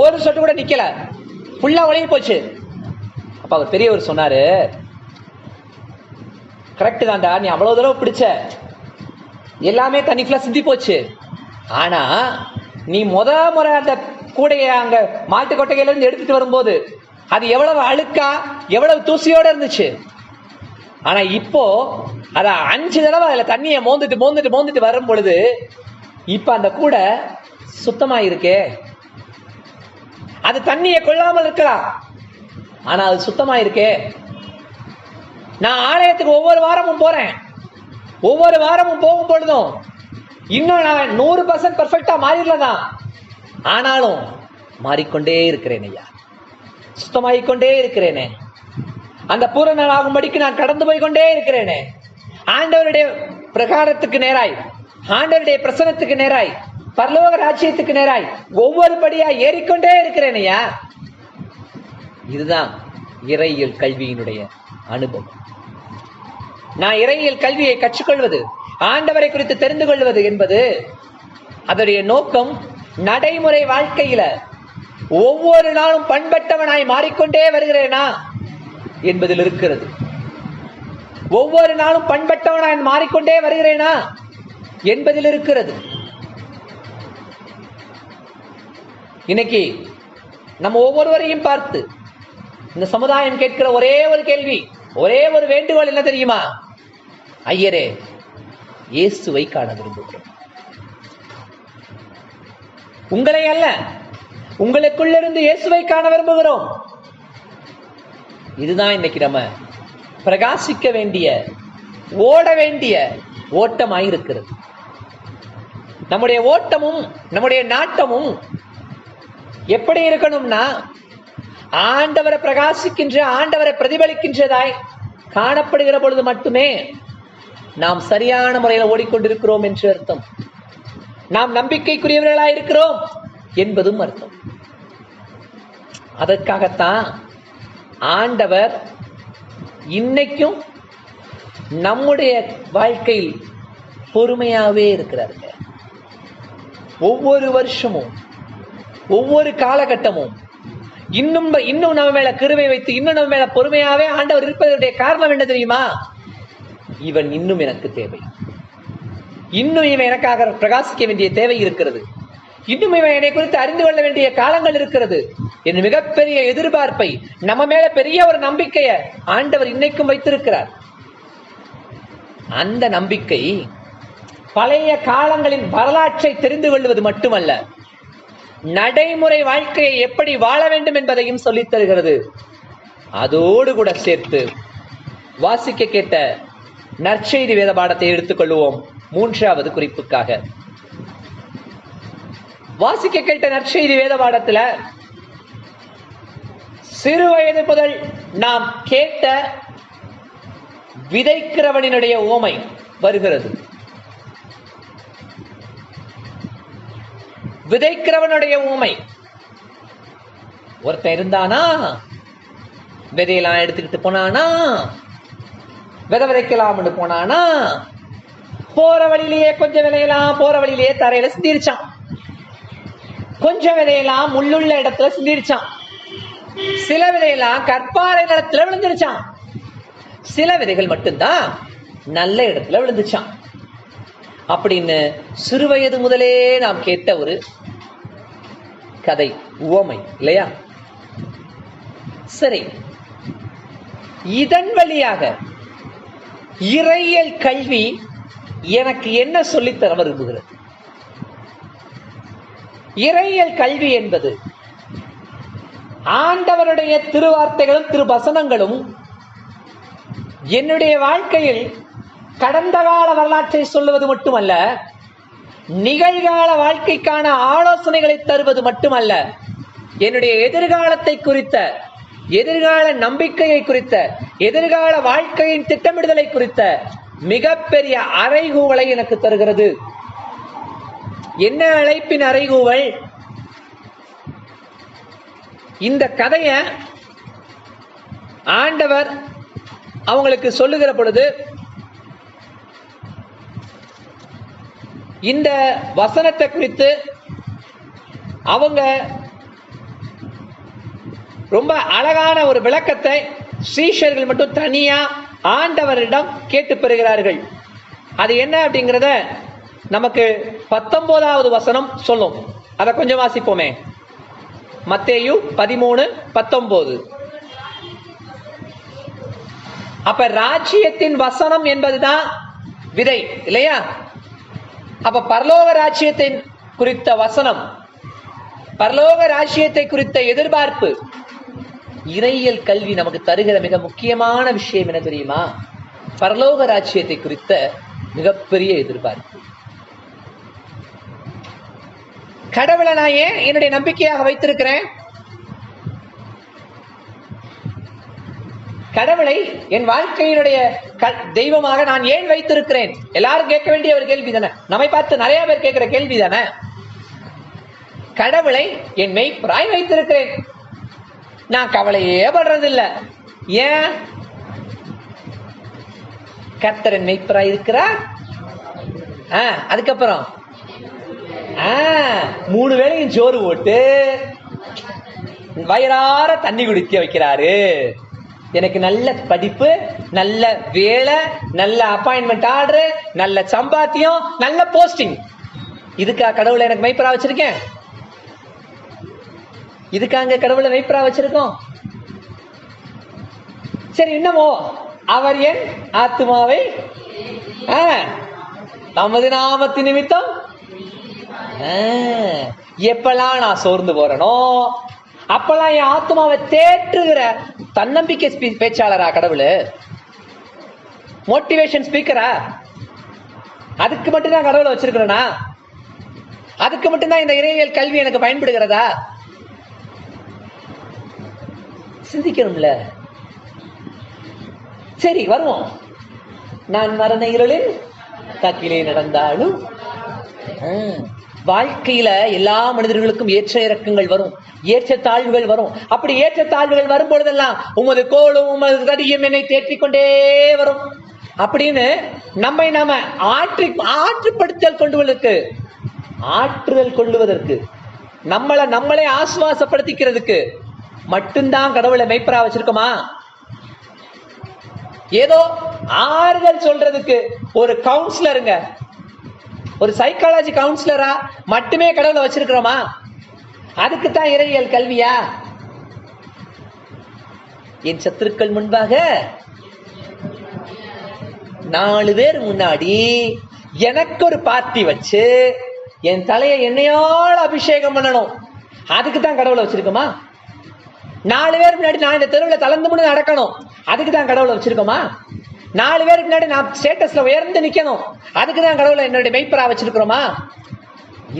ஒரு சொட்டு கூட நிக்கல, ஃபுல்லா ஒழுகி போச்சு. அப்ப அவர் பெரியவர் சொன்னாரு, கரெக்ட் தான்டா, நீ அவ்வளவு தடவை பிடிச்ச, எல்லாமே தண்ணி ஃபுல்லா சிந்தி போச்சு. ஆனா நீ முறை அந்த கூடைய அங்க மாட்டு கொட்டையில இருந்து எடுத்துட்டு வரும்போது அது எவ்வளவு அழுக்கா, எவ்வளவு தூசியோட இருந்துச்சு. ஆனா இப்போ அத 5 தடவை அதுல தண்ணியை மோந்துட்டு வரும் பொழுது இப்ப அந்த கூடை சுத்தமா இருக்கே. அது தண்ணியை கொள்ளாமல் இருக்கலாம், ஆனா அது சுத்தமா இருக்கே. நான் ஆலயத்துக்கு ஒவ்வொரு வாரமும் போறேன். ஒவ்வொரு வாரமும் போகும் பொழுதும் இன்னும் நான் 100% பெர்ஃபெக்டா மாறிடலாம், ஆனாலும் மாறிக்கொண்டே இருக்கிறேன் ஐயா, சுத்தமாகிக்கொண்டே இருக்கிறேனே. அந்த பூரண நாளாகும்படிக்கு நான் கடந்து போய் கொண்டே இருக்கிறேனே. ஆண்டவருடைய பிரகாரத்துக்கு நேராய், ஆண்டவருடைய பிரசனத்துக்கு நேராய், பரலோக ராஜ்யத்துக்கு நேராய் ஒவ்வொரு படியா ஏறிக்கொண்டே இருக்கிறேன் ஐயா. இதுதான் இறையியல் கல்வியினுடைய அனுபவம். நான் இறையியல் கல்வியை கற்றுக்கொள்வது, ஆண்டவரை குறித்து தெரிந்து கொள்வது என்பது அதனுடைய நோக்கம் நடைமுறை வாழ்க்கையில ஒவ்வொரு நாளும் பண்பட்டவனாய் மாறிக்கொண்டே வருகிறேனா என்பதில் இருக்கிறது. ஒவ்வொரு நாளும் பண்பட்டவனாய் மாறிக்கொண்டே வருகிறேனா என்பதில் இருக்கிறது. இன்னைக்கு நம்ம ஒவ்வொருவரையும் பார்த்து இந்த சமுதாயம் கேட்கிற ஒரே ஒரு கேள்வி, ஒரே ஒரு வேண்டுகோள் என்ன தெரியுமா? ஐயரே, இயேசுவை காண விரும்புகிறோம். உங்களை அல்ல, உங்களுக்குள்ளிருந்து இயேசுவை காண விரும்புகிறோம். இதுதான் இன்னைக்கு நம்ம பிரகாசிக்க வேண்டிய, ஓட வேண்டிய ஓட்டமாயிருக்கிறது. நம்முடைய ஓட்டமும் நம்முடைய நாட்டமும் எப்படி இருக்கணும்னா, ஆண்டவரை பிரகாசிக்கின்ற, ஆண்டவரை பிரதிபலிக்கின்றதாய் காணப்படுகிற பொழுது மட்டுமே நாம் சரியான முறையில் ஓடிக்கொண்டிருக்கிறோம் என்று அர்த்தம். நாம் நம்பிக்கைக்குரியவர்களாய் இருக்கிறோம் என்பதும் அர்த்தம். அதற்காகத்தான் ஆண்டவர் இன்னைக்கும் நம்முடைய வாழ்க்கையில் பொறுமையாவே இருக்கிறார்கள். ஒவ்வொரு வருஷமும், ஒவ்வொரு காலகட்டமும் இன்னும் நம்ம மேல கிருபை வைத்து, இன்னும் நம்ம மேல பொறுமையாவே ஆண்டவர் இருப்பதனுடைய காரணம் என்ன தெரியுமா? இவன் இன்னும் எனக்கு தேவை, இன்னும் இவன் எனக்காக பிரகாசிக்க வேண்டிய தேவை இருக்கிறது, இன்னும் இவன் என்னை குறித்து அறிந்து கொள்ள வேண்டிய காலங்கள் இருக்கிறது என் மிகப்பெரிய எதிர்பார்ப்பை, நம்ம மேல பெரிய ஒரு நம்பிக்கைய ஆண்டவர் இன்னைக்கும் வைத்திருக்கிறார். அந்த நம்பிக்கை பழைய காலங்களின் வரலாற்றை தெரிந்து கொள்வது மட்டுமல்ல, நடைமுறை வாழ்க்கையை எப்படி வாழ வேண்டும் என்பதையும் சொல்லித் தருகிறது. அதோடு கூட சேர்த்து வாசிக்க கேட்ட நற்செய்தி வேத பாடத்தை எடுத்துக்கொள்வோம். 3வது குறிப்புக்காக வாசிக்க கேட்ட நற்செய்தி வேத பாடத்துல சிறு வயது முதல் நாம் கேட்ட விதைக்கிறவனினுடைய ஓமை வருகிறது. விதைக்கிறவனுடைய ஊமை. ஒருத்தன் இருந்தானா, விதையெல்லாம் எடுத்துக்கிட்டு போனானா, விதை விதைக்கலாம்னு போனானா, போற வழியிலேயே கொஞ்சம் விதையெல்லாம் போற வழியிலேயே தரையில சிந்திருச்சான், கொஞ்சம் விதையெல்லாம் முள்ளுள்ள இடத்துல சிந்திருச்சான், சில விதையெல்லாம் கற்பாறை நிலத்துல விழுந்துருச்சான், சில விதைகள் மட்டும்தான் நல்ல இடத்துல விழுந்துச்சான் அப்படின்னு சிறுவயது முதலே நாம் கேட்ட ஒரு கதை, உவமை இல்லையா? சரி, இதன் வழியாக இறையியல் கல்வி எனக்கு என்ன சொல்லித்தர விரும்புகிறது? இறையியல் கல்வி என்பது ஆண்டவருடைய திருவார்த்தைகளும் திருவசனங்களும் என்னுடைய வாழ்க்கையில் கடந்த கால வரலாற்றை சொல்லுவது மட்டுமல்ல, நிகழ்கால வாழ்க்கைக்கான ஆலோசனைகளை தருவது மட்டுமல்ல, என்னுடைய எதிர்காலத்தை குறித்த, எதிர்கால நம்பிக்கையை குறித்த, எதிர்கால வாழ்க்கையின் திட்டமிடுதலை குறித்த மிகப்பெரிய அறைகூவலை எனக்கு தருகிறது. என்ன அழைப்பின் அறைகூவல்? இந்த கதைய ஆண்டவர் அவங்களுக்கு சொல்லுகிற பொழுது, இந்த வசனத்தை குறித்து அவங்க ரொம்ப அழகான ஒரு விளக்கத்தை சீஷர்கள் மட்டும் தனியா ஆண்டவரிடம் கேட்டு பெறுகிறார்கள். அது என்ன அப்படிங்கிறத நமக்கு 19வது வசனம் சொல்லும். அதை கொஞ்சம் வாசிப்போமே. மத்தேயு 13:19. அப்ப ராஜ்யத்தின் வசனம் என்பதுதான் விதை இல்லையா? அப்ப பரலோக ராஜ்யத்தின் குறித்த வசனம், பரலோக ராஜ்யத்தை குறித்த எதிர்பார்ப்பு. இறையியல் கல்வி நமக்கு தருகிற மிக முக்கியமான விஷயம் என்ன தெரியுமா? பரலோக ராஜ்யத்தை குறித்த மிகப்பெரிய எதிர்பார்ப்பு. கடவுளை நான் ஏன் என்னுடைய நம்பிக்கையாக வைத்திருக்கிறேன்? கடவுளை என் வாழ்க்கையினுடைய தெய்வமாக நான் ஏன் வைத்திருக்கிறேன்? எல்லாரும் கேட்க வேண்டிய ஒரு கேள்வி தானே, நம்மை பார்த்து நிறைய பேர் கேட்கிற கேள்வி தானே. கடவுளை என் மெய்ப்பராய் வைத்திருக்கிறேன், நான் கவலையே படுறதில்லை. ஏன்? கர்த்தர் என் மெய்ப்பராய் இருக்கிறார். அதுக்கப்புறம் 3 வேளையும் சோறு போட்டு வயிறார தண்ணி குடிக்க வைக்கிறாரு. எனக்கு நல்ல படிப்பு, நல்ல வேலை, நல்ல அப்பாயின்மெண்ட் ஆர்டர், நல்ல சம்பாத்தியம், நல்ல போஸ்டிங். இதுக்கா கடவுளை எனக்கு மெய்ப்பரா வச்சிருக்கேன்? இதுக்காங்க கடவுளை மெய்ப்பரா வச்சிருக்கோம்? சரி, இன்னமோ அவர் என் ஆத்மாவை தமது நாமத்தின் நிமித்தம் எப்பெல்லாம் நான் சோர்ந்து போறனோ அப்பெல்லாம் என் ஆத்மாவை தேற்றுகிற தன்னம்பிக்கை பேச்சாளரா கடவுள்? மோட்டிவேஷன் ஸ்பீக்கரா? அதுக்கு மட்டும்தான் கடவுளை வச்சிருக்கிறேனா? அதுக்கு மட்டும்தான் இந்த இறையியல் கல்வி எனக்கு பயன்படுகிறதா? சிந்திக்கணும்ல. சரி, வருவோம். நான் மரண இருளில் காக்கிலே நடந்தாலும் வாழ்க்கையில எல்லா மனிதர்களுக்கும் ஏற்ற இறக்கங்கள் வரும், ஏற்ற தாழ்வுகள் வரும். அப்படி ஏற்ற தாழ்வுகள் வரும் பொழுதெல்லாம் உமது கோலும் உமது தடியும் என்னை தேற்றிக்கொண்டே வரும் அப்படின்னு நம்மை நாம ஆற்றுப்படுத்தல் ஆற்றுதல் கொள்ளுவதற்கு, நம்மளை ஆசுவாசப்படுத்திக்கிறதுக்கு மட்டும்தான் கடவுளை மெய்ப்பரா வச்சிருக்கோமா? ஏதோ ஆறுதல் சொல்றதுக்கு ஒரு கவுன்சிலருங்க, ஒரு சைக்காலஜி கவுன்சிலரா மட்டுமே கடவுளை வச்சிருக்கிறோமா? அதுக்குத்தான் இறையியல் கல்வியா? என் சத்துருக்கள் முன்பாக 4 பேர் முன்னாடி எனக்கு ஒரு பார்ட்டி வச்சு என் தலையை எண்ணெயால் அபிஷேகம் பண்ணணும். அதுக்குத்தான் கடவுளை வச்சிருக்கோமா? 4 பேர் முன்னாடி நான் இந்த தெருவில் தளர்ந்து முன்னு நடக்கணும். அதுக்குதான் கடவுளை வச்சிருக்கோமா? 4 பேருக்கு முன்னாடி நான் ஸ்டேட்டஸ்ல உயர்ந்து நிக்கணும். அதுக்குதான் கடவுளை என்னுடைய மெய்ப்பரா வச்சிருக்கிறோமா?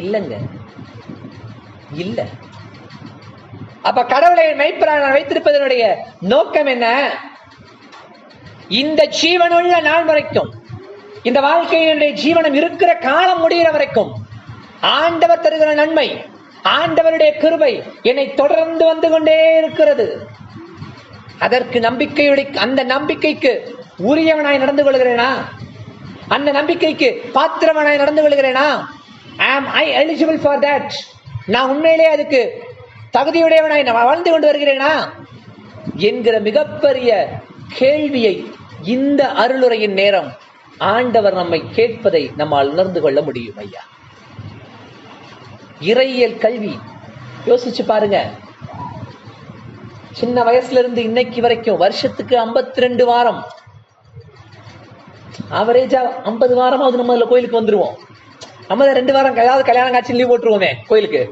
இல்லங்க, இல்ல. அப்ப கடவுளை மெய்ப்பரா நான் வைத்திருப்பதனுடைய நோக்கம் என்ன? இந்த ஜீவனுள்ள நாள் வரைக்கும், இந்த வாழ்க்கையினுடைய ஜீவனம் இருக்கிற காலம் முடிகிற வரைக்கும் ஆண்டவர் தருகிற நன்மை, ஆண்டவருடைய கிருபை என்னை தொடர்ந்து வந்து கொண்டே இருக்கிறது. அதற்கு அந்த நம்பிக்கைக்கு உரியவனாய் நடந்து கொள்கிறேனா? அந்த நம்பிக்கைக்கு பாத்திரவனாய் நடந்து கொள்கிறேனா? am I eligible for that? நான் உண்மையிலே அதுக்கு தகுதியுடையவனாய் வாழ்ந்து கொண்டு வருகிறேனா என்கிற மிகப்பெரிய கேள்வியை இந்த அருளுரையின் நேரம் ஆண்டவர் நம்மை கேட்பதை நம்மால் உணர்ந்து கொள்ள முடியும். ஐயா, இறையியல் கல்வி யோசிச்சு பாருங்க. சின்ன வயசுல இருந்து இன்னைக்கு வரைக்கும் வருஷத்துக்கு 52 வாரம், ஆவரேஜா 50 வாரமாவது நம்ம கோயிலுக்கு வந்துருவோம். நம்ம 2 வாரம் ஏதாவது கல்யாணம் காட்சி லீவ் போட்டுருவோமே கோயிலுக்கு.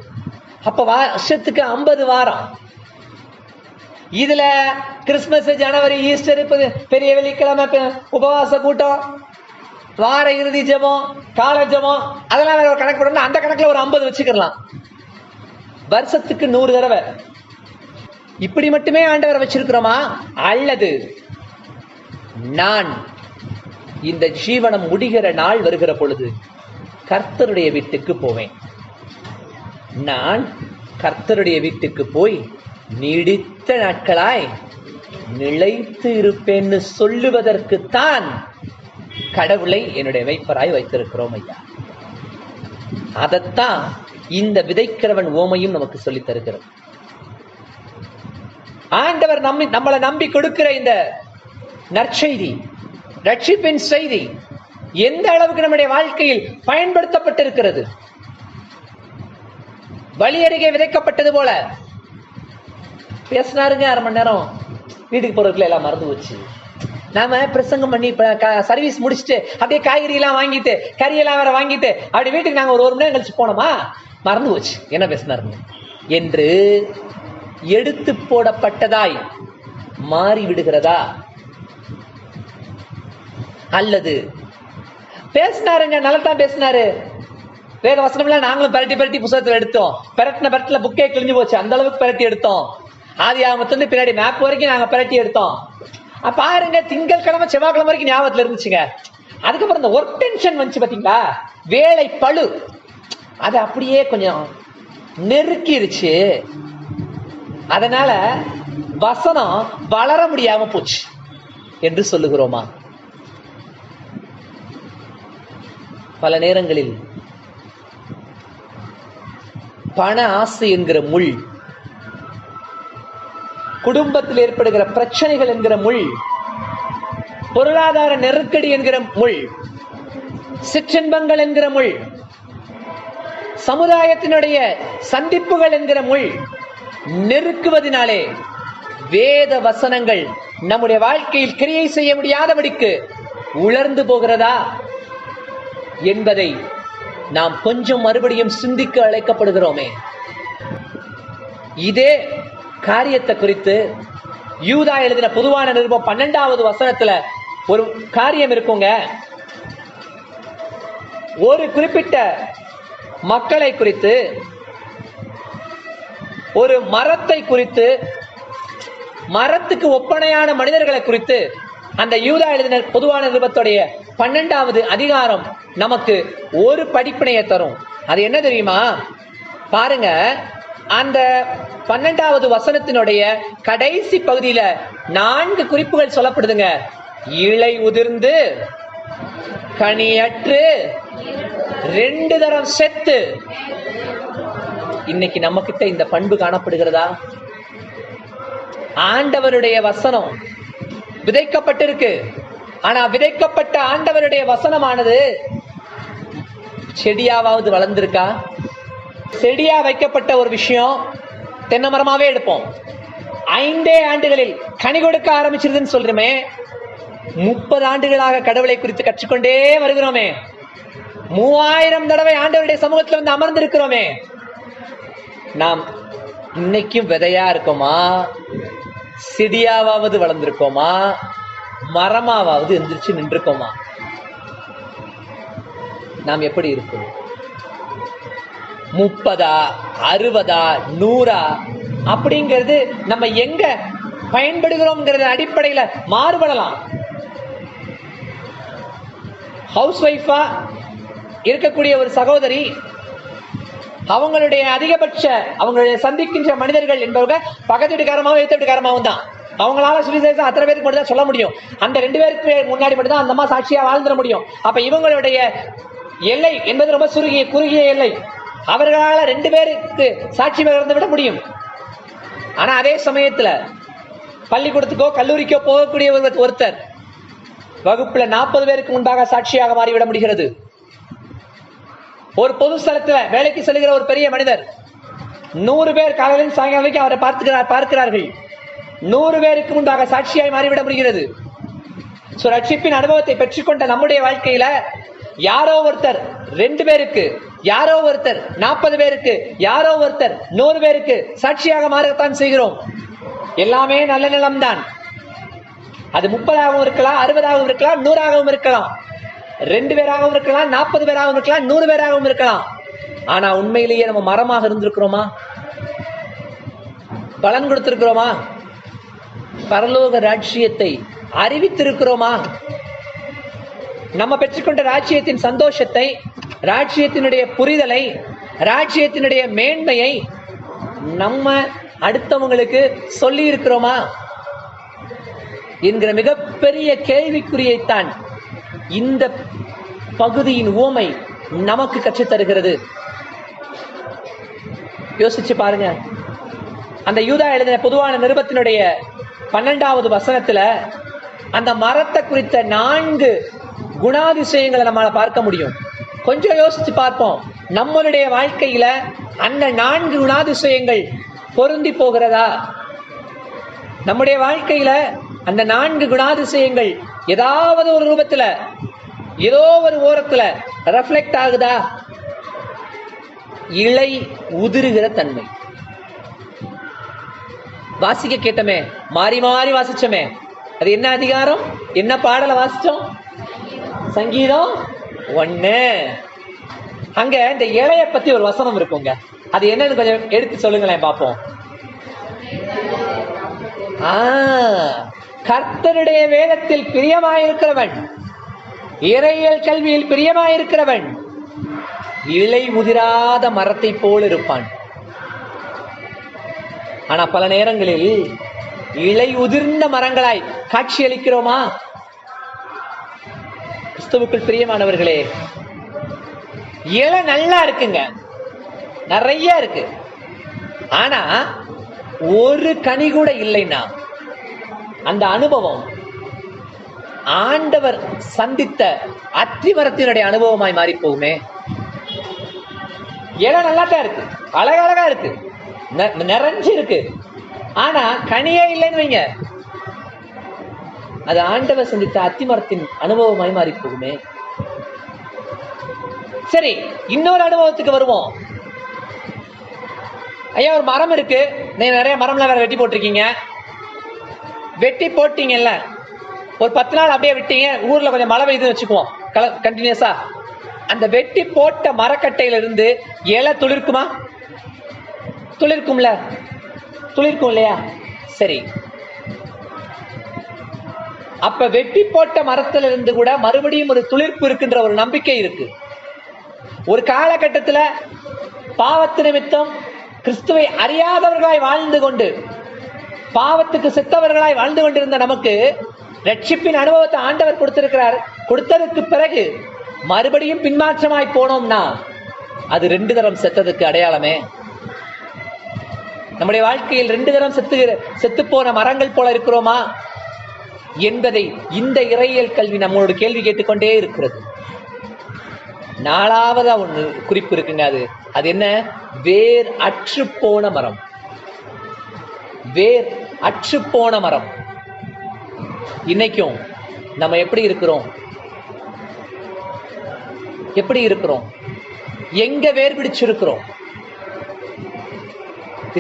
அப்ப வருஷத்துக்கு 50 வாரம். இதுல கிறிஸ்துமஸ், ஜனவரி, ஈஸ்டர், பெரிய வெள்ளிக்கிழமை உபவாச கூட்டம், வார இறுதி ஜெபம், கால ஜெபம், அதெல்லாம் வேற ஒரு கணக்கு போடணும். அந்த கணக்குல ஒரு 50 வச்சுக்கலாம். வருஷத்துக்கு 100 தடவை. இப்படி மட்டுமே ஆண்டவரை வச்சிருக்கிறோமா? அல்லது நான் இந்த ஜீவனம் முடிகிற நாள் வருகிற பொழுது கர்த்தருடைய வீட்டுக்கு போவேன், நான் கர்த்தருடைய வீட்டுக்கு போய் நீடித்த நாட்களாய் நிலைத்து இருப்பேன்னு சொல்லுவதற்குத்தான் கடவுளை என்னுடைய மெய்ப்பராய் வைத்திருக்கிறோம். ஐயா, அதத்தான் இந்த விதைக்கிறவன் ஓமையும் நமக்கு சொல்லித் தருகிறது. ஆண்டவர் நம்மளை நம்பி கொடுக்கிற இந்த நற்செய்தி, ரட்சிப்பின் செய்தி எந்த அளவுக்கு நம்முடைய வாழ்க்கையில் பயன்படுத்தப்பட்டிருக்கிறது. வழி அருகே விதைக்கப்பட்டது போல பேசினாருங்க, 1/2 மணி நேரம் வீட்டுக்கு போறதுக்குள்ள எல்லாம் மறந்து போச்சு. நாம பிரசங்கம் பண்ணி சர்வீஸ் முடிச்சுட்டு அப்படியே காய்கறி எல்லாம் வாங்கிட்டு கறியெல்லாம் வேற வாங்கிட்டு அப்படி வீட்டுக்கு நாங்க ஒரு மணி நேரம் கழிச்சு போனோமா, மறந்து போச்சு என்ன பேசினாரு என்று எடுத்து போடப்பட்டதாய் மாறி விடுகிறதா? அல்லது பேசினாருங்க, நல்லதான் பேசினாரு, வேத வசனம்லாம் நாங்களும் பரட்டி புத்தகத்தில் எடுத்தோம், பரட்டின புக்கே கிழிஞ்சு போச்சு, அந்த அளவுக்கு பரட்டி எடுத்தோம், ஆதியாகமத்திலிருந்து பின்னாடி மேப் வரைக்கும் நாங்க பரட்டி எடுத்தோம். பாருங்க, திங்கட்கிழமை செவ்வாய்க்கிழமை வரைக்கும் ஞாபகத்துல இருந்துச்சுங்க. அதுக்கப்புறம் இந்த ஒர்க் டென்ஷன் வந்துச்சு பாத்தீங்களா, வேலை பளு, அது அப்படியே கொஞ்சம் நெருக்கிருச்சு. அதனால வசனம் வளர முடியாம போச்சு என்று சொல்லுகிறோமா? பல நேரங்களில் பண ஆசை என்கிற முள், குடும்பத்தில் ஏற்படுகிற பிரச்சனைகள் என்கிற முள், பொருளாதார நெருக்கடி என்கிற முள், சிற்றின்பங்கள் என்கிற முள், சமுதாயத்தினுடைய சந்திப்புகள் என்கிற முள் நெருக்குவதனாலே வேத வசனங்கள் நம்முடைய வாழ்க்கையில் கிரியை செய்ய முடியாதபடிக்கு உலர்ந்து போகிறதா என்பதை நாம் கொஞ்சம் மறுபடியும் சிந்திக்க அழைக்கப்படுகிறோமே. இதே காரியத்தை குறித்து யூதா எழுதின பொதுவான நிருபம் 12வது வசனத்துல ஒரு காரியம் இருக்குங்க. ஒரு குறிப்பிட்ட மக்களை குறித்து, ஒரு மரத்தை குறித்து, மரத்துக்கு ஒப்பனையான மனிதர்களை குறித்து அந்த யூதா எழுதின பொதுவான நிருபத்துடைய 12வது அதிகாரம் நமக்கு ஒரு படிப்பினையை தரும். அது என்ன தெரியுமா? பாருங்க, அந்த 12வது வசனத்தினுடைய கடைசி பகுதியில 4 குறிப்புகள் சொல்லப்படுதுங்க. இலை உதிர்ந்து, கனியற்று, 2 தரம் செத்து. இன்னைக்கு நம்ம கிட்ட இந்த பண்பு காணப்படுகிறதா? ஆண்டவருடைய வசனம் விதைக்கப்பட்டிருக்கு, ஆனா விதைக்கப்பட்ட ஆண்டவருடைய வசனமானது செடியாவது வளர்ந்திருக்கா? செடியா வைக்கப்பட்ட ஒரு விஷயம் தென்னை மரமாவே எடுப்போம், 5 ஆண்டுகளில் கனி கொடுக்க ஆரம்பிச்சிருதுன்னு சொல்றோமே. 30 ஆண்டுகளாக கடவுளை குறித்து கற்றுக்கொண்டே வருகிறோமே, 3000 தடவை ஆண்டவருடைய சமூகத்தில் வந்து அமர்ந்திருக்கிறோமே. நாம் இன்னைக்கும் விதையா இருக்கோமா? செடியாவது வளர்ந்திருக்கோமா? மரமாவது எந்திரிச்சு நின்றுக்கோமா? நாம் எப்படி இருக்கோம்? 30, 60, 100 அப்படிங்கிறது நம்ம எங்க பயன்படுகிறோம் அடிப்படையில மாறுபடலாம். ஹவுஸ் ஒய்ஃபா இருக்கக்கூடிய ஒரு சகோதரி, அவங்களுடைய அதிகபட்ச அவங்களுடைய சந்திக்கின்ற மனிதர்கள் என்பவர்கள் பக்கத்து வீட்டுக்காரமாவும் எழுத்து வீட்டுக்காரமாவும் தான். அவங்களால சுவிசேஷம் அத்தனை பேருக்கு மட்டும் தான் சொல்ல முடியும். அந்த 2 பேருக்கு முன்னாடி மட்டும் தான் அந்த அம்மா சாட்சியா வாழ்ந்துட முடியும். அப்ப இவங்களுடைய எல்லை என்பது ரொம்ப குறுகிய எல்லை. அவர்களால 2 பேருக்கு சாட்சி பகிர்ந்து விட முடியும். ஆனா அதே சமயத்துல பள்ளிக்கூடத்துக்கோ கல்லூரிக்கோ போகக்கூடிய ஒருத்தர் வகுப்புல 40 பேருக்கு முன்பாக சாட்சியாக மாறிவிட முடிகிறது. ஒரு பொது ஸ்தலத்துல வேலைக்கு செல்கிற ஒரு பெரிய மனிதர் 100 பேர் காலையிலும் சாயங்காலம் வரைக்கும் அவரை பார்க்கிறார்கள். 100 பேருக்கு முன்பாக சாட்சியாய் மாறிவிட முடிகிறது. ரட்சிப்பின் அனுபவத்தை பெற்றுக்கொண்ட நம்முடைய வாழ்க்கையில யாரோ ஒருத்தர் 2 பேருக்கு, யாரோ ஒருத்தர் 40 பேருக்கு, யாரோ ஒருத்தர் 100 பேருக்கு சாட்சியாக மாறத்தான் செய்கிறோம். எல்லாமே நல்ல நிலம்தான். அது 30ஆகவும் இருக்கலாம், 60ஆகவும் இருக்கலாம், 100ஆகவும் இருக்கலாம், 2 பேராகவும் இருக்கலாம், 40 பேராகவும் இருக்கலாம், 100 பேராகவும் இருக்கலாம். ஆனா உண்மையிலேயே நம்ம மரமாக இருந்திருக்கிறோமா? பலன் கொடுத்திருக்கிறோமா? பரலோக ராஜ்யத்தை அறிவித்திருக்கிறோமா? நம்ம பெற்றுக்கொண்ட ராஜ்யத்தின் சந்தோஷத்தை, ராஜ்யத்தினுடைய புரிதலை, ராஜ்யத்தினுடைய மேன்மையை நம்ம அடுத்தவங்களுக்கு சொல்லி இருக்கிறோமா என்கிற மிகப்பெரிய கேள்விக்குறியைத்தான் இந்த பகுதியின் உவமை நமக்கு கற்றுத்தருகிறது. யோசிச்சு பாருங்க. அந்த யூதா எழுதின பொதுவான நிருபத்தினுடைய 12வது வசனத்துல அந்த மரத்தை குறித்த 4 குணாதிசயங்களை நம்மளால பார்க்க முடியும். கொஞ்சம் யோசிச்சு பார்ப்போம். நம்மளுடைய வாழ்க்கையில அந்த 4 குணாதிசயங்கள் பொருந்தி போகிறதா? நம்முடைய வாழ்க்கையில அந்த 4 குணாதிசயங்கள் ஏதாவது ஒரு ரூபத்துல, ஏதோ ஒரு ஓரத்துல ரெஃப்ளெக்ட் ஆகுதா? இலை உதிருகிற தன்மை. வாசிக்க கேட்டமே, மாறி மாறி வாசிச்சோமே, அது என்ன அதிகாரம், என்ன பாடல வாசிச்சோம்? சங்கீதம் 1. அங்க இந்த இலைய பத்தி ஒரு வசனம் இருக்குங்க. அது என்னன்னு கொஞ்சம் எடுத்து சொல்லுங்களேன் பாப்போம். கர்த்தருடைய வேதத்தில் பிரியமாயிருக்கிறவன், இறையியல் கல்வியில் பிரியமாயிருக்கிறவன் இலை உதிராத மரத்தை போல் இருப்பான். ஆனா பல நேரங்களில் இலை உதிர்ந்த மரங்களாய் காட்சியளிக்கிறோமா? கிறிஸ்துவுக்குள் பிரியமானவர்களே, இலை நல்லா இருக்குங்க, நிறைய இருக்கு. ஆனா ஒரு கனி கூட இல்லைன்னா அந்த அனுபவம் ஆண்டவர் சந்தித்த அத்திமரத்தினுடைய அனுபவமாய் மாறி போகுமே. இலை நல்லா தான் இருக்கு, அழகழகா இருக்கு, நிறைஞ்சு இருக்கு, ஆனா கனியே இல்லைன்னு வைங்க, அது ஆண்டவர் சந்தித்த அத்திமரத்தின் அனுபவமாய் மாறி போகுமே. சரி, இன்னொரு அனுபவத்துக்கு வருவோம். ஐயா, ஒரு மரம் இருக்கு, நீங்க நிறைய மரம்லாம் வேற வெட்டி போட்டிருக்கீங்க. வெட்டி போட்டீங்கல்ல, ஒரு 10 நாள் அப்படியே விட்டீங்க, ஊர்ல கொஞ்சம் மழை பெய்யுதுன்னு வச்சுக்குவோம் கண்டினியூஸா. அந்த வெட்டி போட்ட மரக்கட்டையில இருந்து இலை துளிர்க்குமா? துளிர்க்கும்ல, துளிர்க்கும் இல்லையா? சரி, அப்ப வெட்டி போட்ட மரத்துல இருந்து கூட மறுபடியும் ஒரு துளிர்ப்பு இருக்குன்ற ஒரு நம்பிக்கை இருக்கு. ஒரு காலகட்டத்துல பாவத்து நிமித்தம் கிறிஸ்துவை அறியாதவர்களாய் வாழ்ந்து கொண்டு, பாவத்துக்கு செத்தவர்களாய் வாழ்ந்து கொண்டிருந்த நமக்கு ரட்சிப்பின் அனுபவத்தை ஆண்டவர் கொடுத்திருக்கிறார். கொடுத்ததுக்கு பிறகு மறுபடியும் பின்மாற்றமாய் போனோம்னா அது 2 தரம் செத்ததுக்கு அடையாளமே. நம்முடைய வாழ்க்கையில் 2 தரம் செத்து போன மரங்கள் போல இருக்கிறோமா என்பதை இந்த இறையியல் கல்வி நம்மளோட கேள்வி கேட்டுக்கொண்டே இருக்கிறது. 4வது ஒன்று குறிப்பு இருக்குங்க. அது என்ன? வேர் அற்று போன மரம். வேர் அற்று போன மரம். இன்னைக்கும் நம்ம எப்படி இருக்கிறோம்? எப்படி இருக்கிறோம்? எங்க வேர் பிடிச்சிருக்கிறோம்?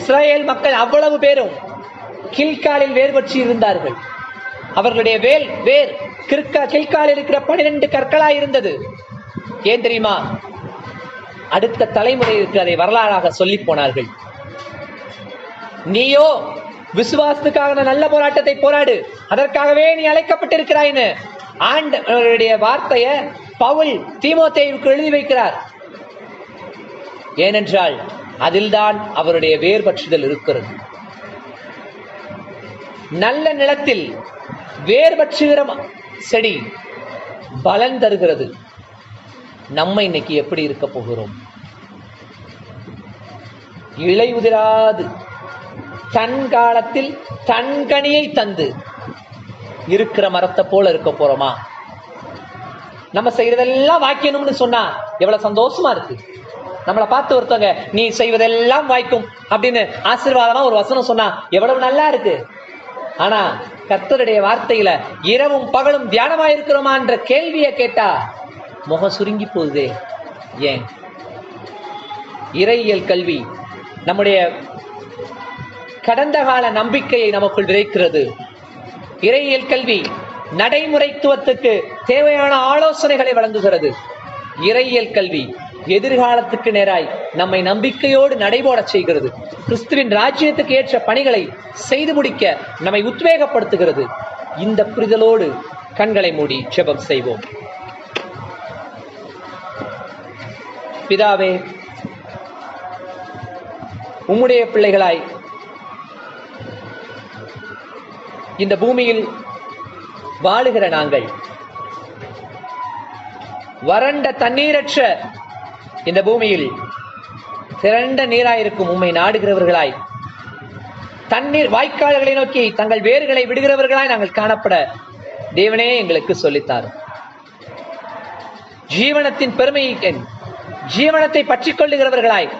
இஸ்ரவேல் மக்கள் அவ்வளவு பேரும் கில்காலில் வேர் பற்றி இருந்தார்கள். அவர்களுடைய வேர் கில்காலில் இருக்கிற 12 கற்களாய் இருந்தது. ஏன் தெரியுமா? அடுத்த தலைமுறைக்கு அதை வரலாறாக சொல்லி போனார்கள். நீயோ விசுவாசத்துக்காக நல்ல போராட்டத்தை போராடு, அதற்காகவே நீ அழைக்கப்பட்டிருக்கிறாய்னு ஆண்டவருடைய வார்த்தைய பவுல் தீமோத்தேயுவுக்கு எழுதி வைக்கிறார். ஏனென்றால் அதில்தான் அவருடைய வேர் பற்றுதல் இருக்கிறது. நல்ல நிலத்தில் வேர் பற்றுகிற செடி பலன் தருகிறது. நம்ம இன்னைக்கு எப்படி இருக்க போகிறோம்? இலை உதிராது தன் காலத்தில் தன் கனியை தந்து இருக்கிற மரத்தை போல இருக்க போறோமா? நம்ம செய்யறதெல்லாம் வாய்க்கணும்னு சொன்னா எவ்வளவு சந்தோஷமா இருக்கு. நம்மளை பார்த்து ஒருத்தவங்க நீ செய்வதெல்லாம் வாய்க்கும் அப்படின்னு ஆசீர்வாதமா ஒரு வசனம் சொன்னா எவ்வளவு நல்லா இருக்கு. ஆனா கர்த்தருடைய வார்த்தையில இரவும் பகலும் தியானமா இருக்கிறோமா என்ற கேள்வியை கேட்டா முகம் சுருங்கி போகுதே. ஏன்? இறையியல் கல்வி நம்முடைய கடந்த கால நம்பிக்கையை நமக்குள் விதைக்கிறது. இறையியல் கல்வி நடைமுறைத்துவத்துக்கு தேவையான ஆலோசனைகளை வழங்குகிறது. இறையியல் கல்வி எதிர்காலத்துக்கு நேராய் நம்மை நம்பிக்கையோடு நடைபோட செய்கிறது. கிறிஸ்துவின் ராஜ்யத்துக்கு ஏற்ற பணிகளை செய்து முடிக்க நம்மை உத்வேகப்படுத்துகிறது. இந்த புரிதலோடு கண்களை மூடி ஜெபம் செய்வோம். பிதாவே, உம்முடைய பிள்ளைகளாய் இந்த பூமியில் வாழுகிற நாங்கள் வறண்ட தண்ணீரற்ற இந்த பூமியில் திரண்ட நீராயிருக்கும் உம்மை நாடுகிறவர்களாய், தண்ணீர் வாய்க்கால்களை நோக்கி தங்கள் வேர்களை விடுகிறவர்களாய் நாங்கள் காணப்பட தேவனே எங்களுக்கு சொல்லித்தார். ஜீவனத்தின் பெருமையை, ஜீவனத்தை பற்றிக் கொள்ளுகிறவர்களாய்,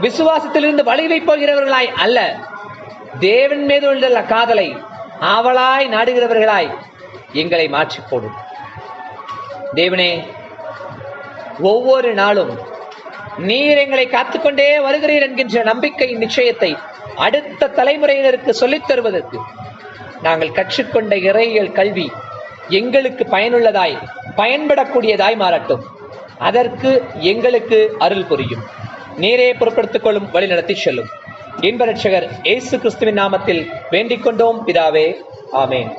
விசுவாசத்திலிருந்து வழிவை போகிறவர்களாய் அல்ல, தேவன் மீது உள்ள காதலை ஆவலாய் நாடுகிறவர்களாய் எங்களை மாற்றிப் போடும். தேவனே, ஒவ்வொரு நாளும் நீர் எங்களை காத்துக்கொண்டே வருகிறீர் என்கின்ற நம்பிக்கையின் நிச்சயத்தை அடுத்த தலைமுறையினருக்கு சொல்லித் தருவதற்கு நாங்கள் கற்றுக்கொண்ட இறையியல் கல்வி எங்களுக்கு பயனுள்ளதாய் பயன்படக்கூடியதாய் மாறட்டும். அதற்கு எங்களுக்கு அருள் புரியும். நீரே பொறுப்படுத்திக் கொள்ளும், வழி நடத்தி செல்லும். இன்ப ரட்சகர் இயேசு கிறிஸ்துவின் நாமத்தில் வேண்டிக் கொண்டோம் பிதாவே, ஆமேன்.